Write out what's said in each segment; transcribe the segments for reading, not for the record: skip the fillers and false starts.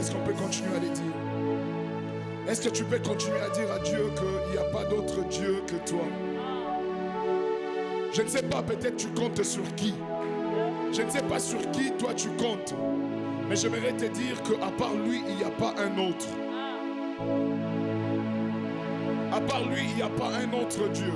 Est-ce qu'on peut continuer à les dire? Est-ce que tu peux continuer à dire à Dieu qu'il n'y a pas d'autre Dieu que toi? Je ne sais pas, peut-être tu comptes sur qui? Je ne sais pas sur qui toi tu comptes. Mais j'aimerais te dire qu'à part lui, il n'y a pas un autre. À part lui, il n'y a pas un autre Dieu.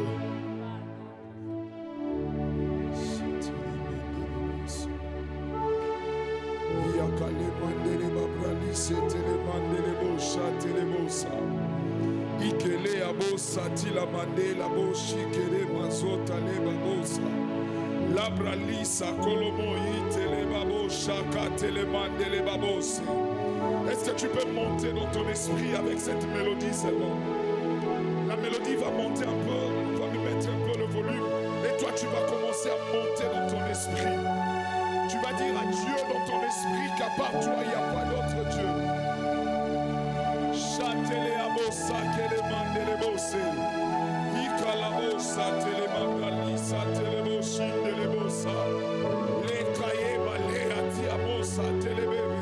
Ikele abosa tila mandela boshi kele mazota le babosa labralisa kolomo itele babosha katele mandele babose. Est-ce que tu peux monter dans ton esprit avec cette mélodie seulement? La mélodie va monter un peu, on va lui mettre un peu le volume et toi tu vas commencer à monter dans ton esprit. Tu vas dire à Dieu dans ton esprit qu'à part toi il n'y a pas d'autre Dieu. Chantele abosa kele mandele bose. Ikala bosa tele mandalisa tele boshindele bosa. Le kaye bale ati abosa tele bebe.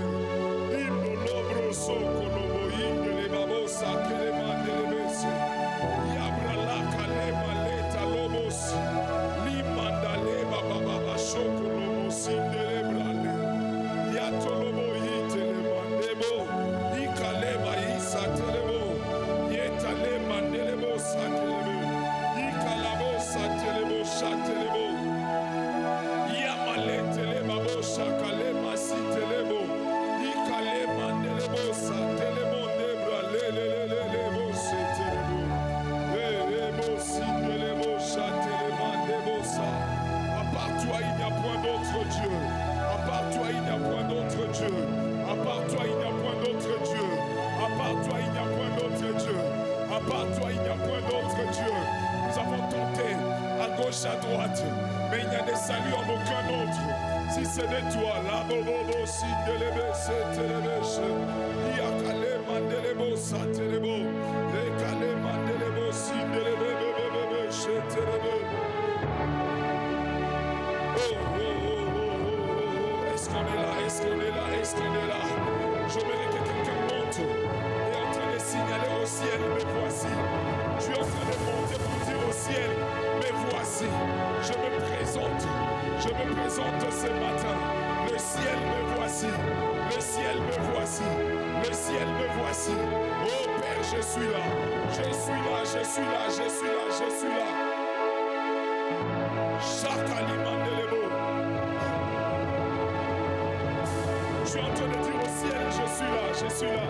Indo lobro soko lobo indele babosa kele mandele bese. Yabra la kale maleta lobos. Li mandale baba baba shoko lobo sindele brale. Yato lobo itele mandebo. Ikale baisa telebo. Yetale mandelebo sakelebo. Ikalabo satelebo shatelebo. Yamale teleba bo shakale masitelebo. Ikale mandelebo satelebo nebra lelelelebo setelebo. Lelebo sindelebo shatelebo ndebo sa. À part toi il n'y a point d'autre Dieu. À part toi il n'y a point d'autre Dieu. À part toi il n'y a point d'autre Dieu. À part toi il n'y a point d'autre Dieu. À part toi il n'y a point d'autre Dieu. Nous avons tenté à gauche, à droite, mais il n'y a des saluts en aucun autre. Si ce n'est toi, la bobo, si de l'ébé, c'est l'ébé, il y a calé, mandelebo, satelebo, et calé, mandelebo, si de l'ébé, bébé, c'est l'ébé. Est-ce qu'on est là? Est-ce qu'on est là? Est-ce qu'on est là? J'aimerais que quelqu'un monte et est en train de signaler au ciel, mais voici. Tu es en train de monter pour dire au ciel, mais voici. Je me présente ce matin. Le ciel me voici. Le ciel me voici. Le ciel me voici. Oh Père, je suis là. Je suis là, je suis là, je suis là, je suis là. Chaque aliment de l'ébo. Je suis en train de dire au ciel, je suis là, je suis là.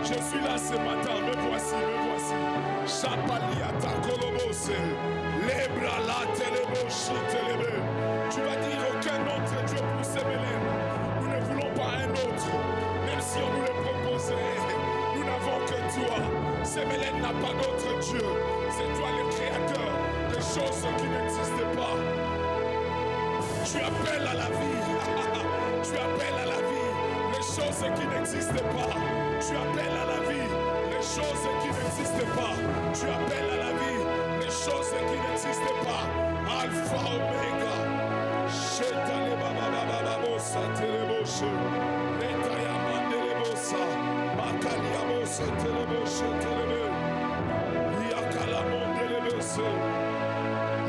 Je suis là ce matin, me voici, me voici. Chapaliata kolobose, lebra la telebo chitelebe. Tu vas dire aucun autre Dieu pour Sémélène. Nous ne voulons pas un autre, même si on nous le proposait. Nous n'avons que toi. Sémélène n'a pas d'autre Dieu. C'est toi le créateur des choses qui n'existent pas. Tu appelles à la vie. Tu appelles à la vie les choses qui n'existent pas. Tu appelles à la vie les choses qui n'existent pas. Tu appelles à la vie les choses qui n'existent pas. Alpha, Omega. Shetale baba baba babosa teleboshe. Etaya mandelebosa. Makalia bosa teleboshe telebe. Yakala mondelebose.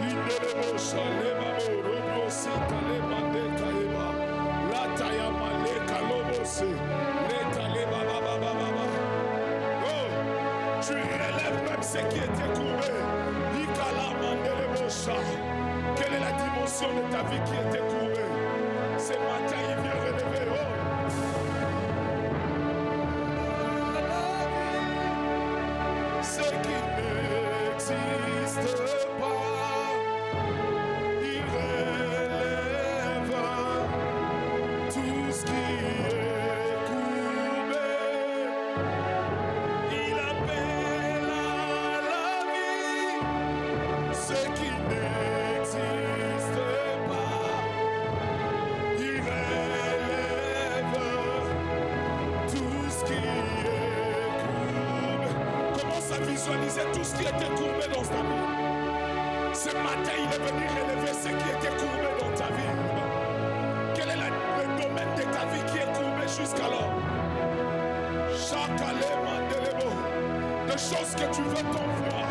Indelebosha lebabo roblosi tale mandeka eba. Lataya maleka lobose. Letale baba baba baba. Oh, tu relèves même ce qui était courbé. Ikala mandelebosha. Quelle est la dimension de ta vie qui était courbée? Ce matin, il vient relever. Oh. Ce qui n'existe pas, il relève tout ce qui est courbé. Il appelle à la vie ce qui n'existe pas. Il relève tout ce qui est visualiser tout ce qui était courbé dans ta vie. Ce matin, il est venu relever ce qui était courbé dans ta vie. Quel est le domaine de ta vie qui est courbé jusqu'alors? Des choses que tu veux t'envoyer,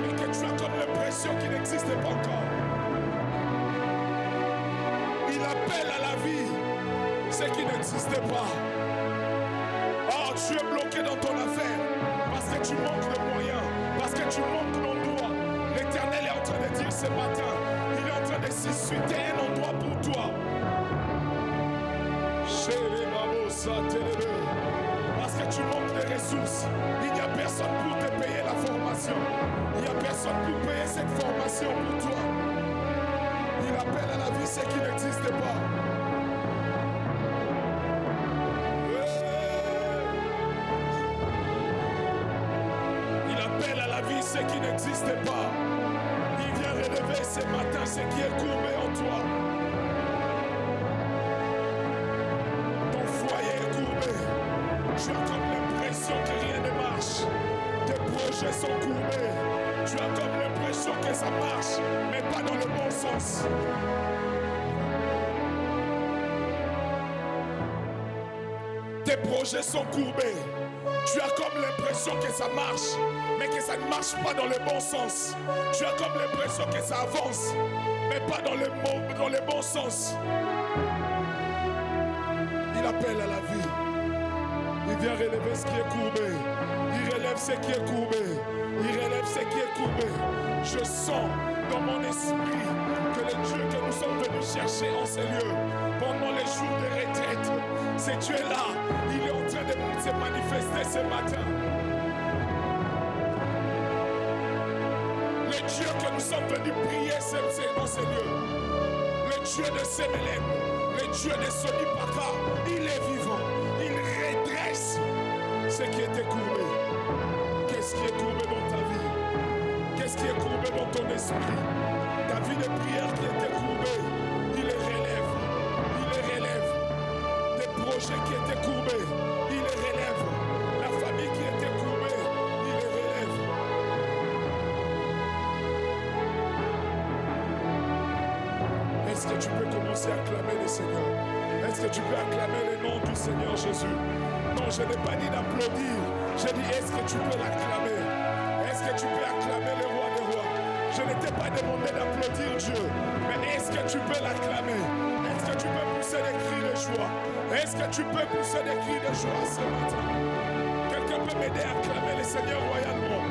mais que tu as comme l'impression qu'il n'existe pas encore. Il appelle à la vie ce qui n'existait pas. Oh, tu es bloqué dans ton affaire parce que tu manques de moyens, parce que tu manques d'endroit. L'Éternel est en train de dire ce matin, il est en train de susciter un endroit pour toi. Parce que tu manques de ressources. Il n'y a personne pour te payer la formation. Il n'y a personne pour payer cette formation pour toi. Il appelle à la vie ce qui n'existe pas. Il appelle à la vie ce qui n'existe pas. Il vient relever ce matin ce qui est courbé en toi. Ton foyer est courbé. Tu as comme l'impression que rien ne marche. Tes projets sont courbés. Tu as comme l'impression que ça marche, mais pas dans le bon sens. Tes projets sont courbés. Tu as comme l'impression que ça marche, mais que ça ne marche pas dans le bon sens. Tu as comme l'impression que ça avance, mais pas dans le bon sens. Il appelle à la vie. Il vient relever ce qui est courbé. Il relève ce qui est courbé. Il relève ce qui est courbé. Je sens dans mon esprit que le Dieu que nous sommes venus chercher en ces lieux, pendant les jours de retraite, ce Dieu-là, il est en train de se manifester ce matin. Le Dieu que nous sommes venus prier dans ces lieux, le Dieu de Sémélène, le Dieu de Sonipaka, il est vivant. Il redresse ce qui était courbé. Qu'est-ce qui est courbé dans ta vie? Qu'est-ce qui est courbé dans ton esprit? Ta vie de prière qui était courbée, il les relève. Il les relève. Des projets qui étaient courbés, il les relève. La famille qui était courbée, il les relève. Est-ce que tu peux commencer à acclamer le Seigneur? Est-ce que tu peux acclamer le nom du Seigneur Jésus? Non, je n'ai pas dit d'applaudir. J'ai dit, est-ce que tu peux l'acclamer? Est-ce que tu peux acclamer le roi des rois? Je ne t'ai pas demandé d'applaudir Dieu, mais est-ce que tu peux l'acclamer? Est-ce que tu peux pousser des cris de joie? Est-ce que tu peux pousser des cris de joie ce matin? Quelqu'un peut m'aider à acclamer le Seigneur royalement,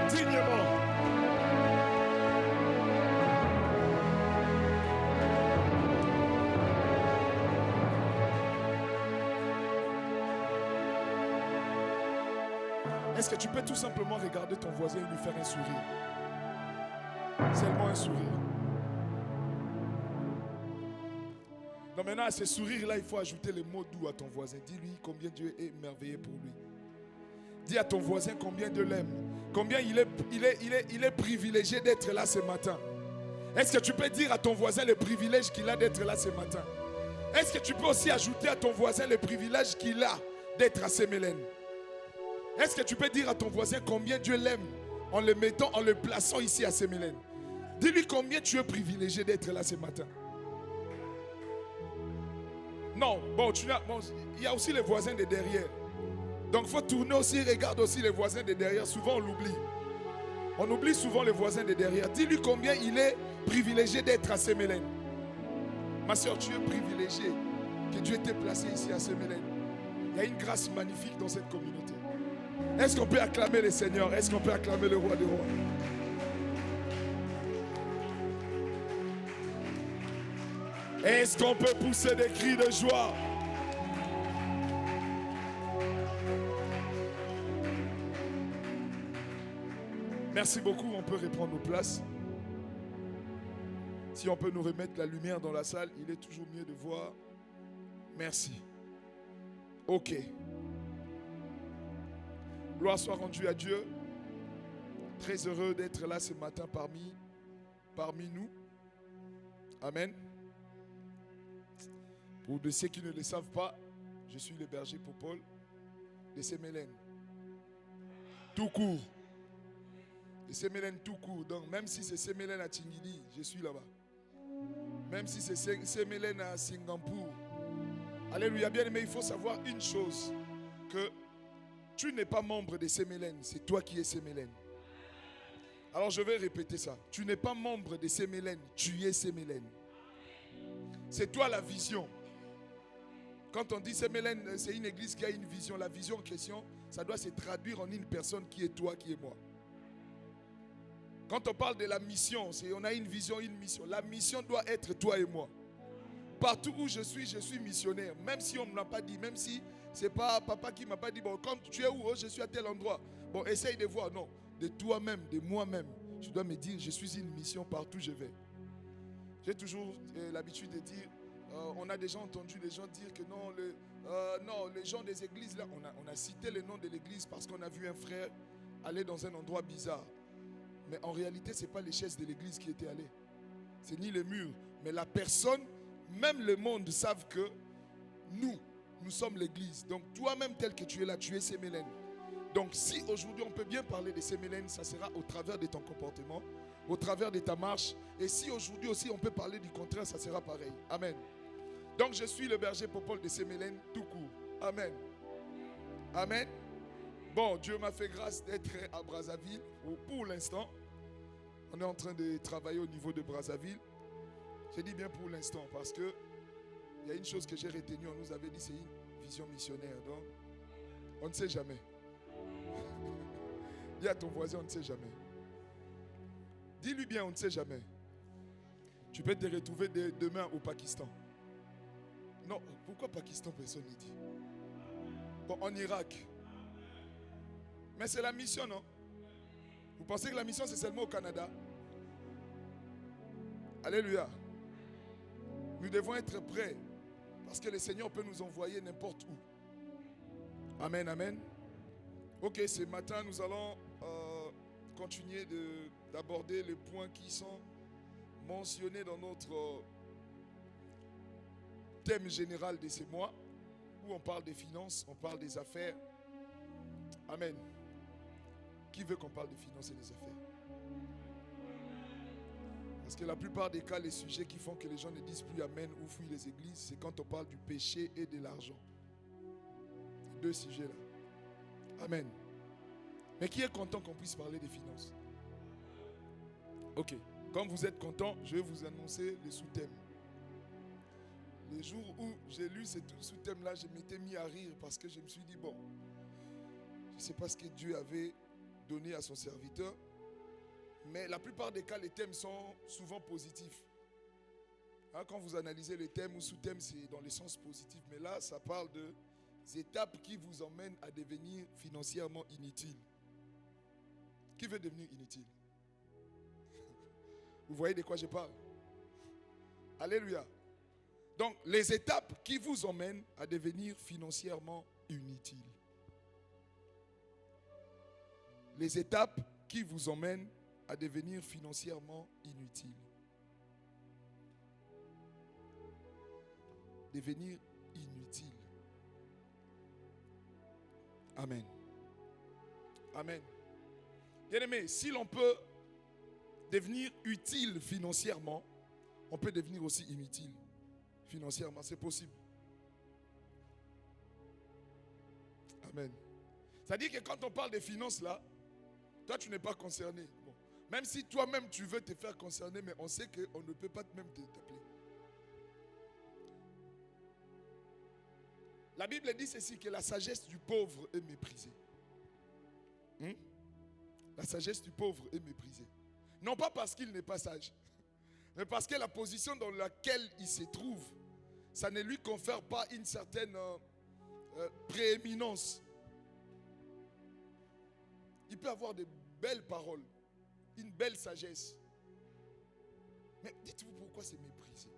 dignement. Est-ce que tu peux tout simplement regarder ton voisin et lui faire un sourire? Seulement un sourire. Non, maintenant à ce sourire-là, il faut ajouter les mots doux à ton voisin. Dis-lui combien Dieu est merveilleux pour lui. Dis à ton voisin combien Dieu l'aime. Combien il est privilégié d'être là ce matin. Est-ce que tu peux dire à ton voisin le privilège qu'il a d'être là ce matin? Est-ce que tu peux aussi ajouter à ton voisin le privilège qu'il a d'être à Sémélène? Est-ce que tu peux dire à ton voisin combien Dieu l'aime en le mettant, en le plaçant ici à Sémélène? Dis-lui combien tu es privilégié d'être là ce matin. Non, il y a aussi les voisins de derrière. Donc il faut tourner aussi, regarde aussi les voisins de derrière. Souvent on l'oublie. On oublie souvent les voisins de derrière. Dis-lui combien il est privilégié d'être à Sémélène. Ma soeur, tu es privilégié que Dieu t'ait placé ici à Sémélène. Il y a une grâce magnifique dans cette communauté. Est-ce qu'on peut acclamer le Seigneur? Est-ce qu'on peut acclamer le roi des rois? Est-ce qu'on peut pousser des cris de joie? Merci beaucoup, on peut reprendre nos places. Si on peut nous remettre la lumière dans la salle, il est toujours mieux de voir. Merci. Ok. Gloire soit rendue à Dieu. Très heureux d'être là ce matin parmi nous. Amen. Pour ceux qui ne le savent pas, je suis le berger pour Paul de Sémélène. Tout court. Semelen tout court. Donc, même si c'est Semelen à Tingili, je suis là-bas. Même si c'est Semelen à Singapour. Alléluia. Bien aimé, il faut savoir une chose. Que tu n'es pas membre de Semelen. C'est toi qui es Semelen. Alors, je vais répéter ça. Tu n'es pas membre de Semelen. Tu es Semelen. C'est toi la vision. Quand on dit Semelen, c'est une église qui a une vision. La vision en question, ça doit se traduire en une personne qui est toi, qui est moi. Quand on parle de la mission, on a une vision, une mission. La mission doit être toi et moi. Partout où je suis missionnaire. Même si on ne me l'a pas dit, même si ce n'est pas papa qui ne m'a pas dit, bon, comme tu es où, je suis à tel endroit. Bon, essaye de voir. Non, de toi-même, de moi-même. Je dois me dire, je suis une mission partout où je vais. J'ai toujours l'habitude de dire, on a déjà entendu les gens dire que non, les gens des églises, là, on a cité le nom de l'église parce qu'on a vu un frère aller dans un endroit bizarre. Mais en réalité, ce n'est pas les chaises de l'église qui étaient allées. C'est ni les murs. Mais la personne, même le monde savent que nous sommes l'église. Donc toi-même tel que tu es là, tu es Semelen. Donc si aujourd'hui on peut bien parler de Semelen, ça sera au travers de ton comportement, au travers de ta marche. Et si aujourd'hui aussi on peut parler du contraire, ça sera pareil. Amen. Donc je suis le berger popole de Semelen tout court. Amen. Amen. Bon, Dieu m'a fait grâce d'être à Brazzaville pour l'instant. On est en train de travailler au niveau de Brazzaville. J'ai dit bien pour l'instant parce que il y a une chose que j'ai retenue. On nous avait dit c'est une vision missionnaire. Donc, on ne sait jamais. Dis à ton voisin, on ne sait jamais. Dis-lui bien, on ne sait jamais. Tu peux te retrouver demain au Pakistan. Non, pourquoi Pakistan, personne ne dit. Bon, en Irak. Mais c'est la mission, non? Vous pensez que la mission, c'est seulement au Canada? Alléluia. Nous devons être prêts. Parce que le Seigneur peut nous envoyer n'importe où. Amen, amen. Ok, ce matin, nous allons continuer d'aborder les points qui sont mentionnés dans notre thème général de ce mois, où on parle des finances, on parle des affaires. Amen. Qui veut qu'on parle des finances et des affaires? Parce que la plupart des cas, les sujets qui font que les gens ne disent plus Amen ou fuient les églises, c'est quand on parle du péché et de l'argent. Ces deux sujets-là. Amen. Mais qui est content qu'on puisse parler des finances? Ok. Comme vous êtes content, je vais vous annoncer les sous-thèmes. Les jours où j'ai lu ces sous-thèmes-là, je m'étais mis à rire parce que je me suis dit, bon, je ne sais pas ce que Dieu avait donné à son serviteur, mais la plupart des cas, les thèmes sont souvent positifs. Hein, quand vous analysez les thèmes ou sous-thèmes, c'est dans le sens positif. Mais là, ça parle des étapes qui vous emmènent à devenir financièrement inutile. Qui veut devenir inutile? Vous voyez de quoi je parle? Alléluia. Donc, les étapes qui vous emmènent à devenir financièrement inutile. Les étapes qui vous emmènent à devenir financièrement inutile. Devenir inutile. Amen. Amen. Bien-aimé, si l'on peut devenir utile financièrement, on peut devenir aussi inutile financièrement. C'est possible. Amen. C'est-à-dire que quand on parle des finances là, toi tu n'es pas concerné. Bon. Même si toi-même tu veux te faire concerner, mais on sait qu'on ne peut pas même t'appeler. La Bible dit ceci, que la sagesse du pauvre est méprisée. La sagesse du pauvre est méprisée. Non pas parce qu'il n'est pas sage, mais parce que la position dans laquelle il se trouve, ça ne lui confère pas une certaine prééminence. Il peut avoir de belles paroles, une belle sagesse. Mais dites-vous pourquoi c'est méprisé.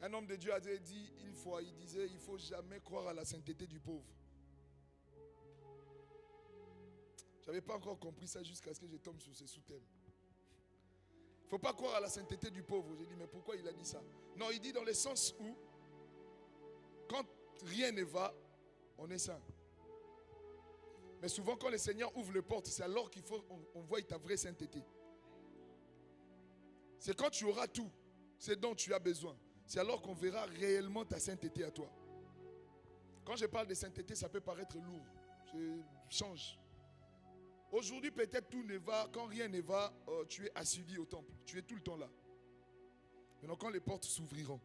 Un homme de Dieu a dit une fois, il disait, il ne faut jamais croire à la sainteté du pauvre. Je n'avais pas encore compris ça jusqu'à ce que je tombe sur ce sous-thème. Il ne faut pas croire à la sainteté du pauvre. J'ai dit, mais pourquoi il a dit ça? Non, il dit dans le sens où, quand rien ne va, on est saint. Mais souvent, quand le Seigneur ouvre les portes, c'est alors qu'il faut on voit ta vraie sainteté. C'est quand tu auras tout, ce dont tu as besoin. C'est alors qu'on verra réellement ta sainteté à toi. Quand je parle de sainteté, ça peut paraître lourd. Je change. Aujourd'hui, peut-être tout ne va, quand rien ne va, tu es assidu au temple. Tu es tout le temps là. Maintenant, quand les portes s'ouvriront,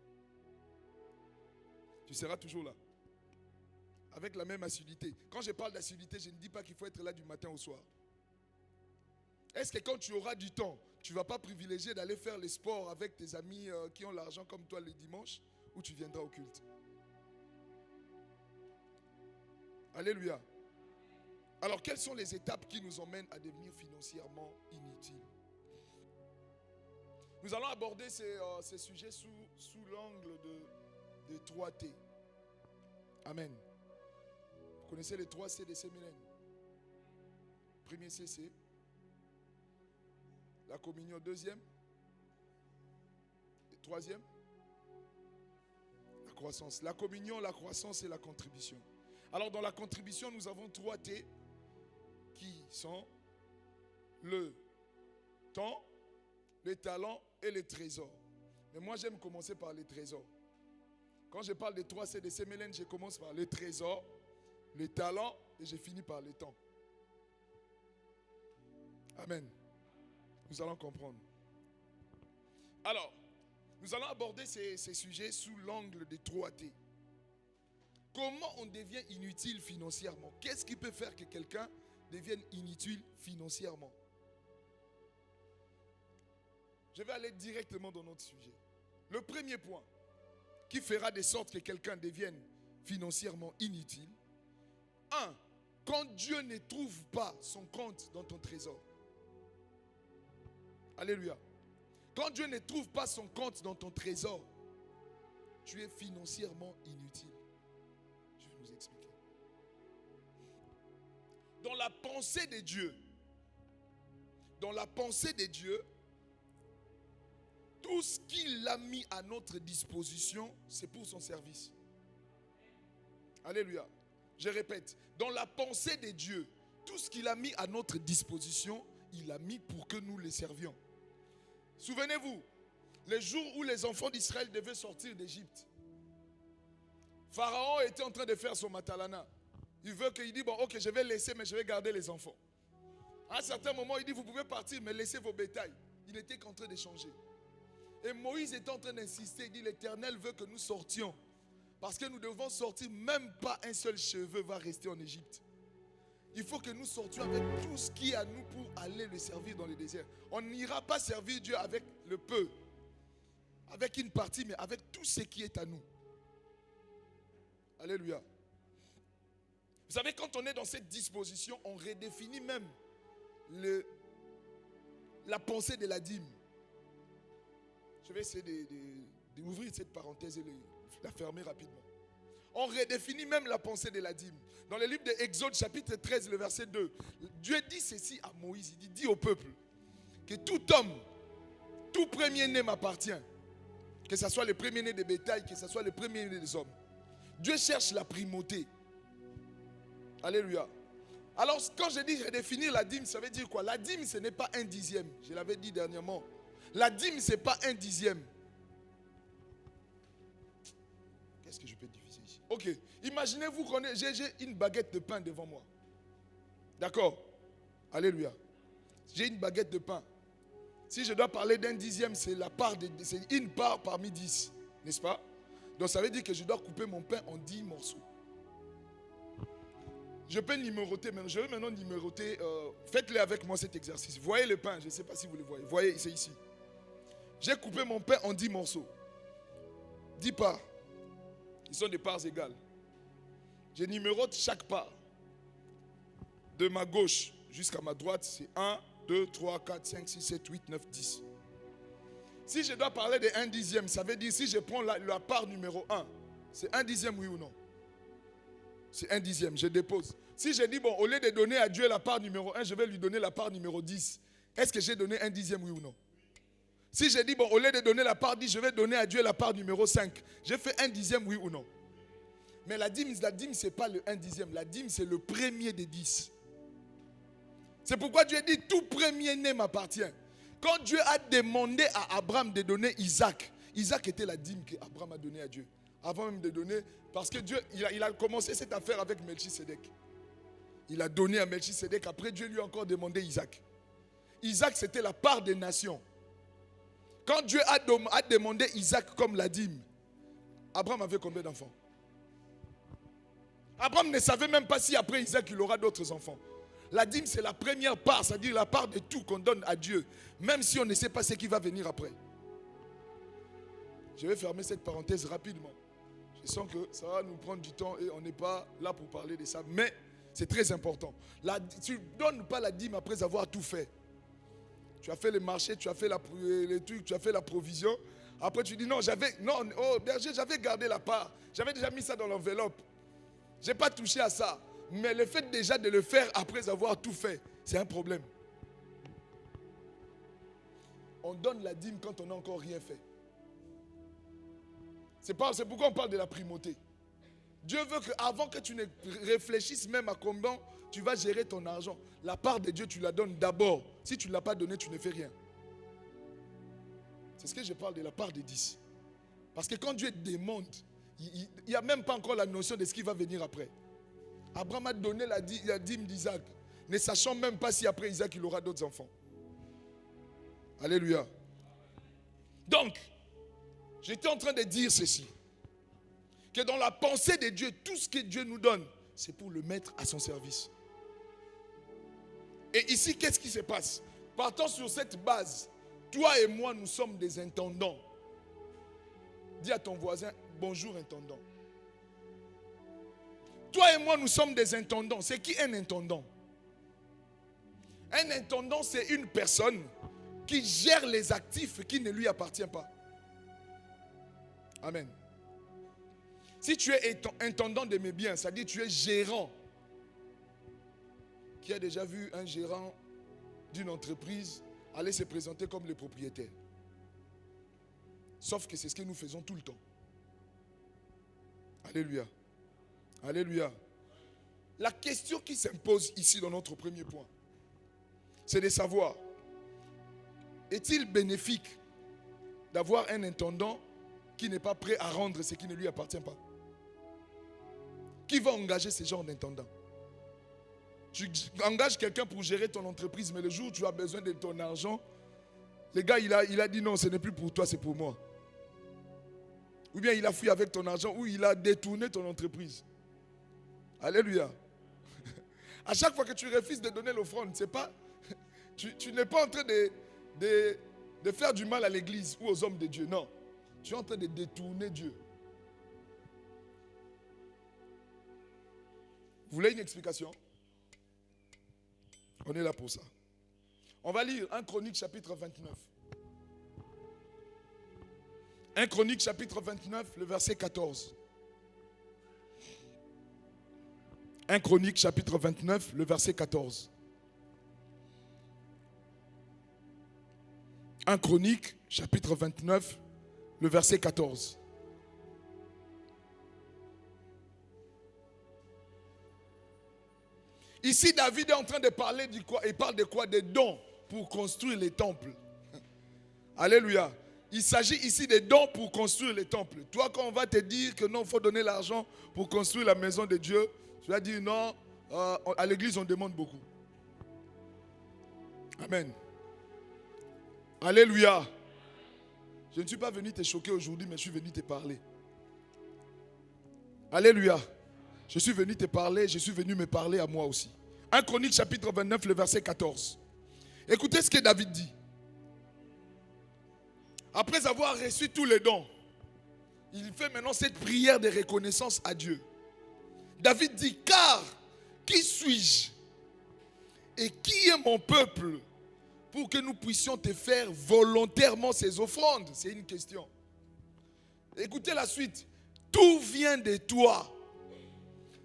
tu seras toujours là. Avec la même assiduité. Quand je parle d'assiduité, je ne dis pas qu'il faut être là du matin au soir. Est-ce que quand tu auras du temps, tu ne vas pas privilégier d'aller faire le sport avec tes amis qui ont l'argent comme toi le dimanche, ou tu viendras au culte? Alléluia. Alors, quelles sont les étapes qui nous emmènent à devenir financièrement inutiles? Nous allons aborder ces sujets sous l'angle de 3T. Amen. Vous connaissez les 3 C de ces millénaires? Premier C, c'est la communion. Deuxième, et troisième, la croissance. La communion, la croissance et la contribution. Alors dans la contribution, nous avons 3 T qui sont le temps, les talents et les trésors. Mais moi, j'aime commencer par les trésors. Quand je parle des 3 C de Sémélène, je commence par les trésors, les talents et je finis par les temps. Amen. Nous allons comprendre. Alors, nous allons aborder ces sujets sous l'angle des 3 T. Comment on devient inutile financièrement? Qu'est-ce qui peut faire que quelqu'un devienne inutile financièrement? Je vais aller directement dans notre sujet. Le premier point qui fera de sorte que quelqu'un devienne financièrement inutile. 1. Quand Dieu ne trouve pas son compte dans ton trésor. Alléluia. Quand Dieu ne trouve pas son compte dans ton trésor, tu es financièrement inutile. Je vais vous expliquer. Dans la pensée de Dieu, tout ce qu'il a mis à notre disposition, c'est pour son service. Alléluia. Je répète, dans la pensée de Dieu, tout ce qu'il a mis à notre disposition, il a mis pour que nous le servions. Souvenez-vous, les jours où les enfants d'Israël devaient sortir d'Égypte, Pharaon était en train de faire son matalana. Il dit, bon, ok, je vais laisser, mais je vais garder les enfants. À un certain moment, il dit, vous pouvez partir, mais laissez vos bétails. Il était qu'en train d'échanger. Et Moïse était en train d'insister, il dit, l'Éternel veut que nous sortions. Parce que nous devons sortir, même pas un seul cheveu va rester en Égypte. Il faut que nous sortions avec tout ce qui est à nous pour aller le servir dans le désert. On n'ira pas servir Dieu avec le peu, avec une partie, mais avec tout ce qui est à nous. Alléluia. Vous savez, quand on est dans cette disposition, on redéfinit même la pensée de la dîme. Je vais essayer d'ouvrir cette parenthèse et la fermer rapidement. On redéfinit même la pensée de la dîme. Dans le livre d'Exode chapitre 13, le verset 2, Dieu dit ceci à Moïse. Il dit, dis au peuple que tout homme, tout premier-né m'appartient. Que ce soit le premier-né des bétails, que ce soit le premier-né des hommes. Dieu cherche la primauté. Alléluia. Alors quand je dis redéfinir la dîme, ça veut dire quoi? La dîme, ce n'est pas 1/10. Je l'avais dit dernièrement. La dîme, ce n'est pas 1/10. Qu'est-ce que je peux diffuser ici? Ok, imaginez-vous que j'ai une baguette de pain devant moi. D'accord? Alléluia. J'ai une baguette de pain. Si je dois parler d'1/10, c'est une part parmi 10. N'est-ce pas? Donc ça veut dire que je dois couper mon pain en 10 morceaux. Je peux numéroter, mais je vais maintenant numéroter. Faites-le avec moi cet exercice. Voyez le pain, je ne sais pas si vous le voyez. Voyez, c'est ici. J'ai coupé mon pain en 10 morceaux. 10 parts. Ils sont des parts égales. Je numérote chaque part. De ma gauche jusqu'à ma droite, c'est 1, 2, 3, 4, 5, 6, 7, 8, 9, 10. Si je dois parler de 1/10, ça veut dire si je prends la part numéro 1, c'est 1/10, oui ou non? C'est 1/10, je dépose. Si je dis, bon, au lieu de donner à Dieu la part numéro 1, je vais lui donner la part numéro 10. Est-ce que j'ai donné 1/10, oui ou non? Si je dis, bon, au lieu de donner la part 10, je vais donner à Dieu la part numéro 5. J'ai fait 1/10, oui ou non? Mais la dîme, ce n'est pas le 1/10. La dîme, c'est le premier des 10. C'est pourquoi Dieu dit tout premier-né m'appartient. Quand Dieu a demandé à Abraham de donner Isaac, Isaac était la dîme qu'Abraham a donnée à Dieu. Avant même de donner, parce que Dieu, il a commencé cette affaire avec Melchisédek. Il a donné à Melchisédek, après Dieu lui a encore demandé Isaac. Isaac, c'était la part des nations. Quand Dieu a demandé Isaac comme la dîme, Abraham avait combien d'enfants? Abraham ne savait même pas si après Isaac, il aura d'autres enfants. La dîme, c'est la première part, c'est-à-dire la part de tout qu'on donne à Dieu, même si on ne sait pas ce qui va venir après. Je vais fermer cette parenthèse rapidement. Je sens que ça va nous prendre du temps et on n'est pas là pour parler de ça, mais c'est très important. Tu ne donnes pas la dîme après avoir tout fait. Tu as fait le marché, tu as fait les trucs, tu as fait la provision. Après tu dis non, berger, j'avais gardé la part. J'avais déjà mis ça dans l'enveloppe. Je n'ai pas touché à ça. Mais le fait déjà de le faire après avoir tout fait, c'est un problème. On donne la dîme quand on n'a encore rien fait. C'est pourquoi on parle de la primauté. Dieu veut qu'avant que tu ne réfléchisses même à combien tu vas gérer ton argent, la part de Dieu, tu la donnes d'abord. Si tu ne l'as pas donnée, tu ne fais rien. C'est ce que je parle de la part des 10. Parce que quand Dieu demande, il n'y a même pas encore la notion de ce qui va venir après. Abraham a donné la dîme d'Isaac, ne sachant même pas si après Isaac il aura d'autres enfants. Alléluia. Donc, j'étais en train de dire ceci. Que dans la pensée de Dieu, tout ce que Dieu nous donne, c'est pour le mettre à son service. Et ici, qu'est-ce qui se passe? Partant sur cette base, toi et moi, nous sommes des intendants. Dis à ton voisin, bonjour intendant. Toi et moi, nous sommes des intendants. C'est qui un intendant? Un intendant, c'est une personne qui gère les actifs qui ne lui appartiennent pas. Amen. Si tu es intendant de mes biens, c'est-à-dire tu es gérant. Qui a déjà vu un gérant d'une entreprise aller se présenter comme le propriétaire? Sauf que c'est ce que nous faisons tout le temps. Alléluia. Alléluia. La question qui s'impose ici dans notre premier point, c'est de savoir, est-il bénéfique d'avoir un intendant qui n'est pas prêt à rendre ce qui ne lui appartient pas? Qui va engager ce genre d'intendant? Tu engages quelqu'un pour gérer ton entreprise, mais le jour où tu as besoin de ton argent, le gars il a dit non, ce n'est plus pour toi, c'est pour moi. Ou bien il a fui avec ton argent, ou il a détourné ton entreprise. Alléluia. À chaque fois que tu refuses de donner l'offrande, c'est pas, tu n'es pas en train de faire du mal à l'église ou aux hommes de Dieu. Non. Tu es en train de détourner Dieu. Vous voulez une explication? On est là pour ça. On va lire 1 Chronique chapitre 29. 1 Chronique chapitre 29, le verset 14. 1 Chronique chapitre 29, le verset 14. 1 Chronique chapitre 29, le verset 14. Ici, David est en train de parler de quoi? Il parle de quoi? Des dons pour construire les temples. Alléluia. Il s'agit ici des dons pour construire les temples. Toi, quand on va te dire que non, il faut donner l'argent pour construire la maison de Dieu, tu vas dire non, à l'église on demande beaucoup. Amen. Alléluia. Je ne suis pas venu te choquer aujourd'hui, mais je suis venu te parler. Alléluia. Je suis venu te parler, je suis venu me parler à moi aussi. 1 Chronique chapitre 29, le verset 14. Écoutez ce que David dit. Après avoir reçu tous les dons, il fait maintenant cette prière de reconnaissance à Dieu. David dit, car qui suis-je et qui est mon peuple pour que nous puissions te faire volontairement ces offrandes? C'est une question. Écoutez la suite. Tout vient de toi.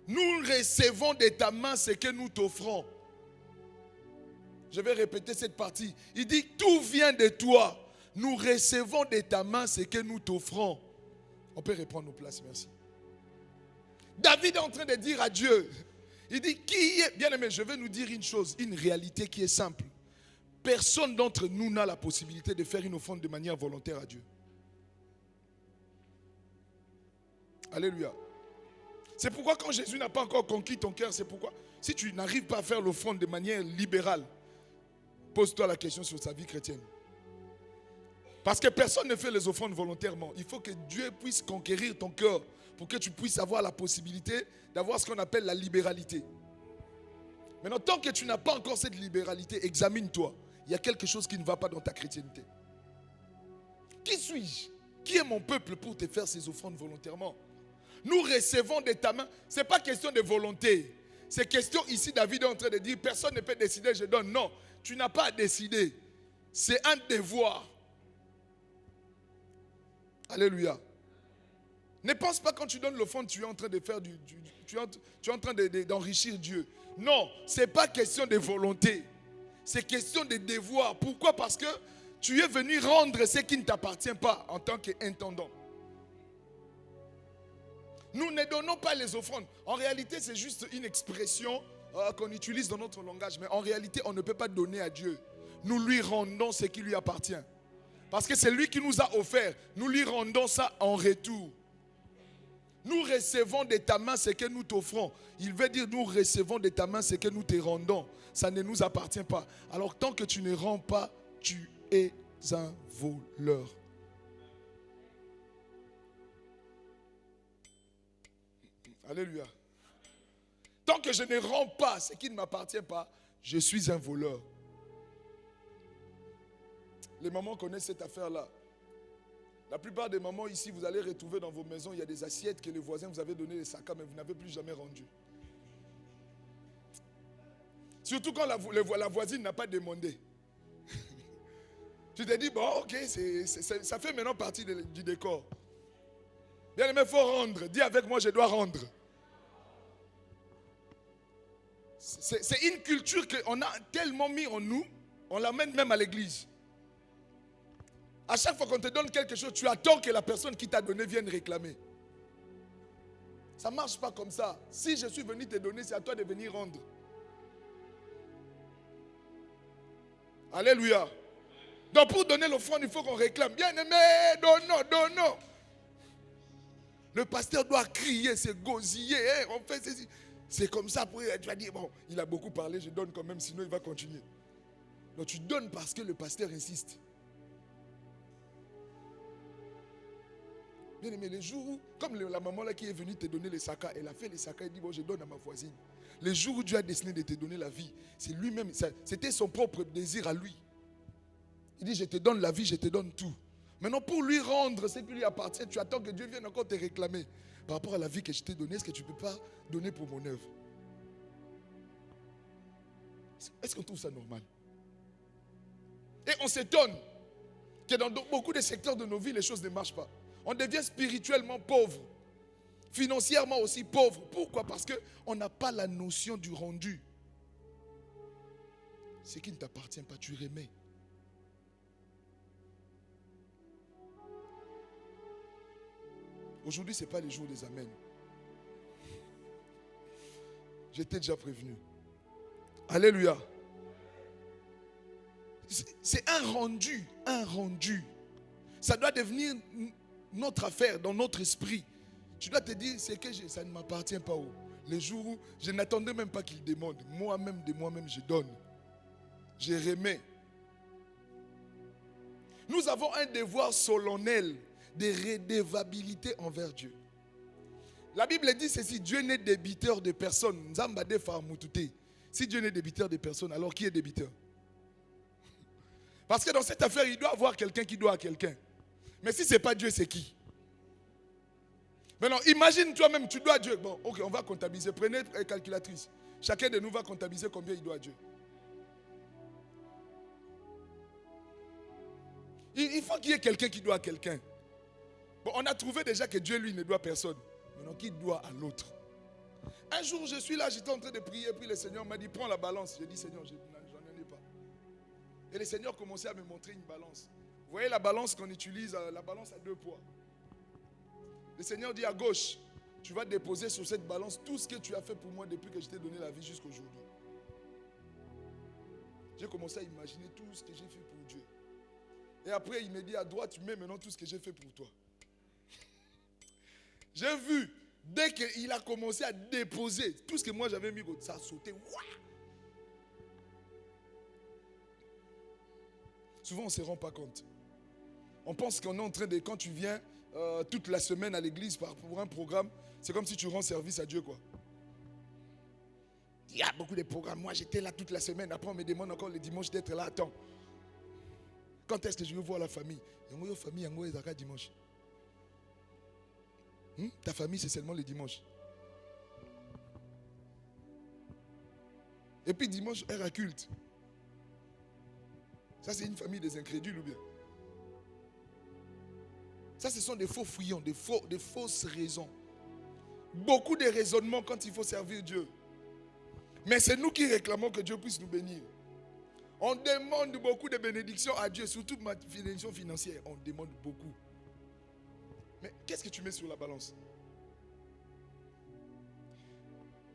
Nous recevons de ta main ce que nous t'offrons. Je vais répéter cette partie. Il dit, tout vient de toi. Nous recevons de ta main ce que nous t'offrons. On peut reprendre nos places, merci. David est en train de dire à Dieu, Il dit, qui est... Bien aimé, je vais nous dire une chose, une réalité qui est simple. Personne d'entre nous n'a la possibilité de faire une offrande de manière volontaire à Dieu. Alléluia. C'est pourquoi quand Jésus n'a pas encore conquis ton cœur, c'est pourquoi, si tu n'arrives pas à faire l'offrande de manière libérale, pose-toi la question sur sa vie chrétienne. Parce que personne ne fait les offrandes volontairement. Il faut que Dieu puisse conquérir ton cœur pour que tu puisses avoir la possibilité d'avoir ce qu'on appelle la libéralité. Maintenant, tant que tu n'as pas encore cette libéralité, examine-toi. Il y a quelque chose qui ne va pas dans ta chrétienté. Qui suis-je? Qui est mon peuple pour te faire ces offrandes volontairement? Nous recevons de ta main. Ce n'est pas question de volonté. C'est question ici, David est en train de dire, personne ne peut décider, je donne. Non, tu n'as pas à décider. C'est un devoir. Alléluia. Ne pense pas quand tu donnes l'offrande, tu es en train de faire tu es en train d'enrichir Dieu. Non, ce n'est pas question de volonté. C'est question de devoir. Pourquoi? Parce que tu es venu rendre ce qui ne t'appartient pas en tant qu'intendant. Nous ne donnons pas les offrandes. En réalité, c'est juste une expression qu'on utilise dans notre langage. Mais en réalité, on ne peut pas donner à Dieu. Nous lui rendons ce qui lui appartient. Parce que c'est lui qui nous a offert. Nous lui rendons ça en retour. Nous recevons de ta main ce que nous t'offrons. Il veut dire nous recevons de ta main ce que nous te rendons. Ça ne nous appartient pas. Alors tant que tu ne rends pas, tu es un voleur. Alléluia. Tant que je ne rends pas ce qui ne m'appartient pas, je suis un voleur. Les mamans connaissent cette affaire-là. La plupart des mamans ici, vous allez retrouver dans vos maisons, il y a des assiettes que les voisins vous avez donné les sacs, mais vous n'avez plus jamais rendu. Surtout quand la voisine n'a pas demandé. Tu te dis, bon, ok, ça fait maintenant partie du décor. Bien aimé, il faut rendre. Dis avec moi, je dois rendre. C'est une culture qu'on a tellement mis en nous, on l'amène même à l'église. À chaque fois qu'on te donne quelque chose, tu attends que la personne qui t'a donné vienne réclamer. Ça ne marche pas comme ça. Si je suis venu te donner, c'est à toi de venir rendre. Alléluia. Donc pour donner l'offrande, il faut qu'on réclame. Bien aimé, donnons. Le pasteur doit crier, se gosiller. On fait ceci. C'est comme ça. Tu vas dire, bon, il a beaucoup parlé, je donne quand même, sinon il va continuer. Donc tu donnes parce que le pasteur insiste. Bien aimé, les jours où, comme la maman là qui est venue te donner les sakas, elle a fait les sakas, elle dit, bon, je donne à ma voisine. Les jours où Dieu a décidé de te donner la vie, c'est lui-même, c'était son propre désir à lui. Il dit, je te donne la vie, je te donne tout. Maintenant, pour lui rendre ce qui lui appartient, tu attends que Dieu vienne encore te réclamer. Par rapport à la vie que je t'ai donnée, est-ce que tu ne peux pas donner pour mon œuvre? Est-ce qu'on trouve ça normal? Et on s'étonne que dans beaucoup de secteurs de nos vies, les choses ne marchent pas. On devient spirituellement pauvre, financièrement aussi pauvre. Pourquoi? Parce qu'on n'a pas la notion du rendu. Ce qui ne t'appartient pas, tu remets. Aujourd'hui, ce n'est pas les jours des amens. J'étais déjà prévenu. Alléluia. C'est un rendu, Ça doit devenir notre affaire dans notre esprit. Tu dois te dire, c'est que ça ne m'appartient pas. Les jours où je n'attendais même pas qu'il demande. Moi-même, de moi-même, je donne. Je remets. Nous avons un devoir solennel de redevabilité envers Dieu. La Bible dit ceci, Dieu n'est débiteur de personne. Si Dieu n'est débiteur de personne, alors qui est débiteur? Parce que dans cette affaire, il doit y avoir quelqu'un qui doit à quelqu'un. Mais si ce n'est pas Dieu, c'est qui? Maintenant, imagine toi-même, tu dois à Dieu. Bon, ok, on va comptabiliser. Prenez une calculatrice. Chacun de nous va comptabiliser combien il doit à Dieu. Il faut qu'il y ait quelqu'un qui doit à quelqu'un. Bon, on a trouvé déjà que Dieu, lui, ne doit à personne. Maintenant, qui doit à l'autre? Un jour, je suis là, j'étais en train de prier, puis le Seigneur m'a dit, prends la balance. J'ai dit, Seigneur, j'en ai pas. Et le Seigneur commençait à me montrer une balance. Vous voyez la balance qu'on utilise, la balance à 2 poids. Le Seigneur dit à gauche, tu vas déposer sur cette balance tout ce que tu as fait pour moi depuis que je t'ai donné la vie jusqu'à aujourd'hui. J'ai commencé à imaginer tout ce que j'ai fait pour Dieu. Et après, il me dit, à droite, tu mets maintenant tout ce que j'ai fait pour toi. J'ai vu, dès qu'il a commencé à déposer tout ce que moi j'avais mis, ça a sauté. Ouah! Souvent, on ne se rend pas compte. On pense qu'on est en train de, quand tu viens toute la semaine à l'église pour un programme, c'est comme si tu rends service à Dieu, quoi. Il y a beaucoup de programmes. Moi, j'étais là toute la semaine. Après, on me demande encore le dimanche d'être là. Attends. Quand est-ce que je veux voir la famille? Il y a une famille, il y a un dimanche. Ta famille, c'est seulement le dimanche. Et puis dimanche, heure à culte. Ça, c'est une famille des incrédules ou bien? Ça, ce sont des faux fouillons, des fausses raisons. Beaucoup de raisonnements quand il faut servir Dieu. Mais c'est nous qui réclamons que Dieu puisse nous bénir. On demande beaucoup de bénédictions à Dieu, surtout ma bénédiction financière. On demande beaucoup. Mais qu'est-ce que tu mets sur la balance?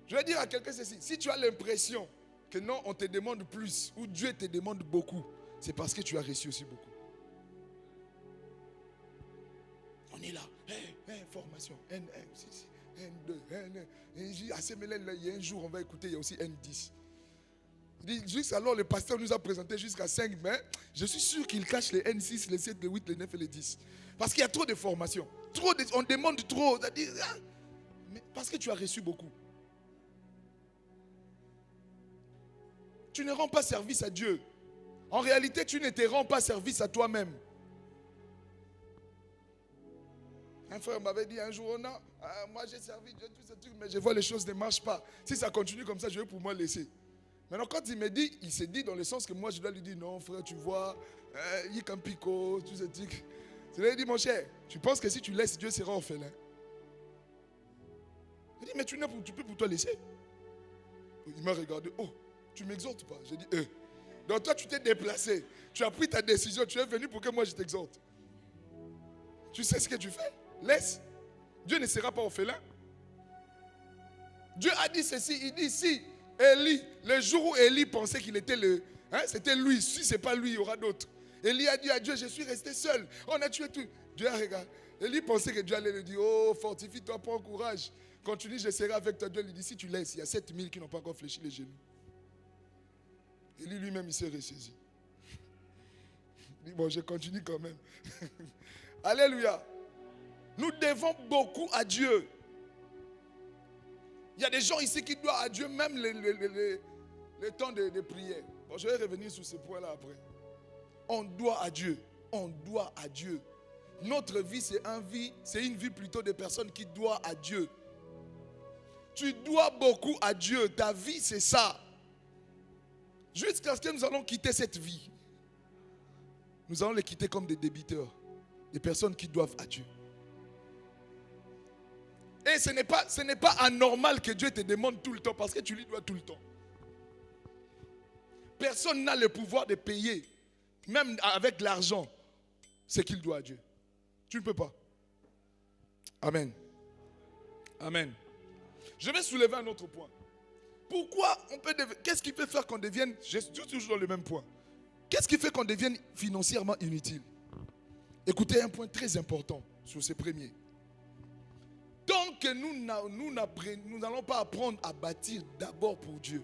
Je vais dire à quelqu'un ceci. Si tu as l'impression que non, on te demande plus, ou Dieu te demande beaucoup, c'est parce que tu as reçu aussi beaucoup. On est là. Formation. N2, N1. Il y a un jour, on va écouter, il y a aussi N10. Il dit, jusqu'alors, le pasteur nous a présenté jusqu'à 5, mais je suis sûr qu'il cache les N6, les 7, les 8, les 9 et les 10. Parce qu'il y a trop de formations. On demande trop. Mais parce que tu as reçu beaucoup. Tu ne rends pas service à Dieu. En réalité, tu ne te rends pas service à toi-même. Un frère m'avait dit un jour, non, moi j'ai servi Dieu, tout ce truc, mais je vois les choses ne marchent pas. Si ça continue comme ça, je vais pour moi laisser. Maintenant, quand il me dit, il s'est dit dans le sens que moi je dois lui dire, non frère, tu vois, il est un picot, tout ce truc. Je lui ai dit, mon cher, tu penses que si tu laisses, Dieu sera orphelin? Il dit, mais tu peux pour toi laisser. Il m'a regardé, oh, tu ne m'exhortes pas. J'ai dit, donc toi tu t'es déplacé, tu as pris ta décision, tu es venu pour que moi je t'exhorte. Tu sais ce que tu fais? Laisse. Dieu ne sera pas orphelin. Dieu a dit ceci, il dit si Élie, le jour où Élie pensait qu'il était c'était lui, si ce n'est pas lui, il y aura d'autres. Élie a dit à Dieu, je suis resté seul, on a tué tout. Dieu a regardé. Élie pensait que Dieu allait lui dire, oh fortifie-toi, prends courage. Continue, je serai avec toi. Dieu lui dit, si tu laisses, il y a 7000 qui n'ont pas encore fléchi les genoux. Élie lui-même, il s'est ressaisi. Il dit, bon, je continue quand même. Alléluia. Nous devons beaucoup à Dieu. Il y a des gens ici qui doivent à Dieu même le temps de prière. Bon, je vais revenir sur ce point-là après. On doit à Dieu. On doit à Dieu. Notre vie, c'est une vie plutôt de personnes qui doivent à Dieu. Tu dois beaucoup à Dieu. Ta vie, c'est ça. Jusqu'à ce que nous allons quitter cette vie. Nous allons les quitter comme des débiteurs. Des personnes qui doivent à Dieu. Et ce n'est pas anormal que Dieu te demande tout le temps parce que tu lui dois tout le temps. Personne n'a le pouvoir de payer, même avec l'argent, ce qu'il doit à Dieu. Tu ne peux pas. Amen. Amen. Je vais soulever un autre point. Pourquoi qu'est-ce qui peut faire qu'on devienne, je suis toujours dans le même point. Qu'est-ce qui fait qu'on devienne financièrement inutile? Écoutez un point très important sur ce premier. Tant que nous n'allons pas apprendre à bâtir d'abord pour Dieu.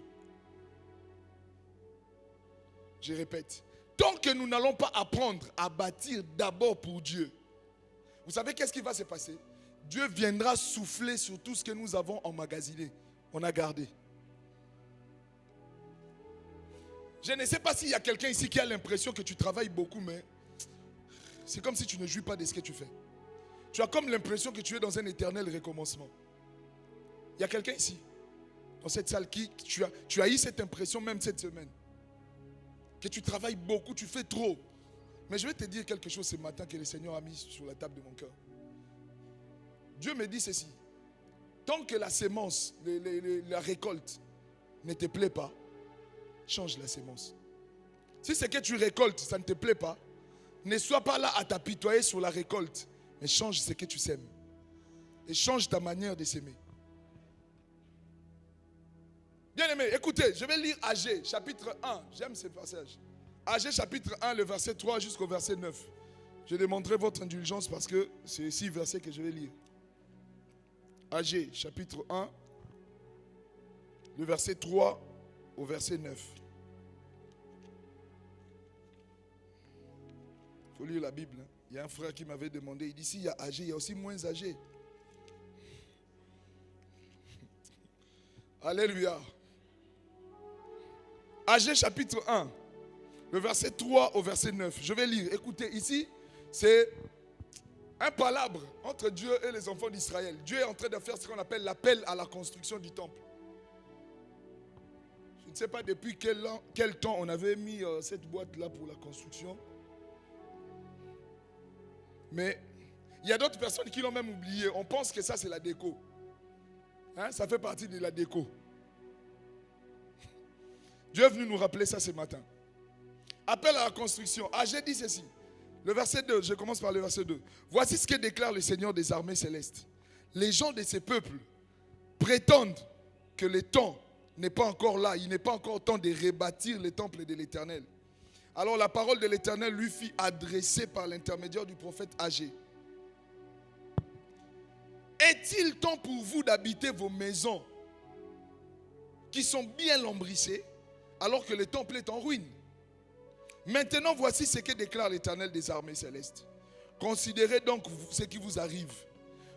Je répète. Tant que nous n'allons pas apprendre à bâtir d'abord pour Dieu. Vous savez qu'est-ce qui va se passer? Dieu viendra souffler sur tout ce que nous avons emmagasiné. On a gardé. Je ne sais pas s'il y a quelqu'un ici qui a l'impression que tu travailles beaucoup, mais c'est comme si tu ne jouis pas de ce que tu fais. Tu as comme l'impression que tu es dans un éternel recommencement. Il y a quelqu'un ici, dans cette salle, qui tu as eu cette impression même cette semaine. Que tu travailles beaucoup, tu fais trop. Mais je vais te dire quelque chose ce matin que le Seigneur a mis sur la table de mon cœur. Dieu me dit ceci. Tant que la sémence, la récolte ne te plaît pas, change la sémence. Si ce que tu récoltes, ça ne te plaît pas, ne sois pas là à t'apitoyer sur la récolte, mais change ce que tu sèmes. et change ta manière de s'aimer. Bien aimé, écoutez, je vais lire Agé, chapitre 1. J'aime ce passage. Agé, chapitre 1, le verset 3 jusqu'au verset 9. Je demanderai votre indulgence parce que c'est 6 versets que je vais lire. Agé, chapitre 1, le verset 3 au verset 9. Il faut lire la Bible. Hein. Il y a un frère qui m'avait demandé, il dit, s'il y a Agé, il y a aussi moins âgé. Alléluia. Agé chapitre 1, le verset 3 au verset 9. Je vais lire. Écoutez, ici, c'est un palabre entre Dieu et les enfants d'Israël. Dieu est en train de faire ce qu'on appelle l'appel à la construction du temple. Je ne sais pas depuis quel temps on avait mis cette boîte-là pour la construction. Mais il y a d'autres personnes qui l'ont même oublié. On pense que ça, c'est la déco. Hein? Ça fait partie de la déco. Dieu est venu nous rappeler ça ce matin. Appel à la construction. Agé dit ceci. Le verset 2, je commence par le verset 2. Voici ce que déclare le Seigneur des armées célestes. Les gens de ces peuples prétendent que le temps n'est pas encore là. Il n'est pas encore temps de rebâtir le temple de l'Éternel. Alors la parole de l'Éternel lui fit adresser par l'intermédiaire du prophète Agé. Est-il temps pour vous d'habiter vos maisons qui sont bien lambrissées alors que le temple est en ruine? Maintenant, voici ce que déclare l'Éternel des armées célestes. Considérez donc ce qui vous arrive.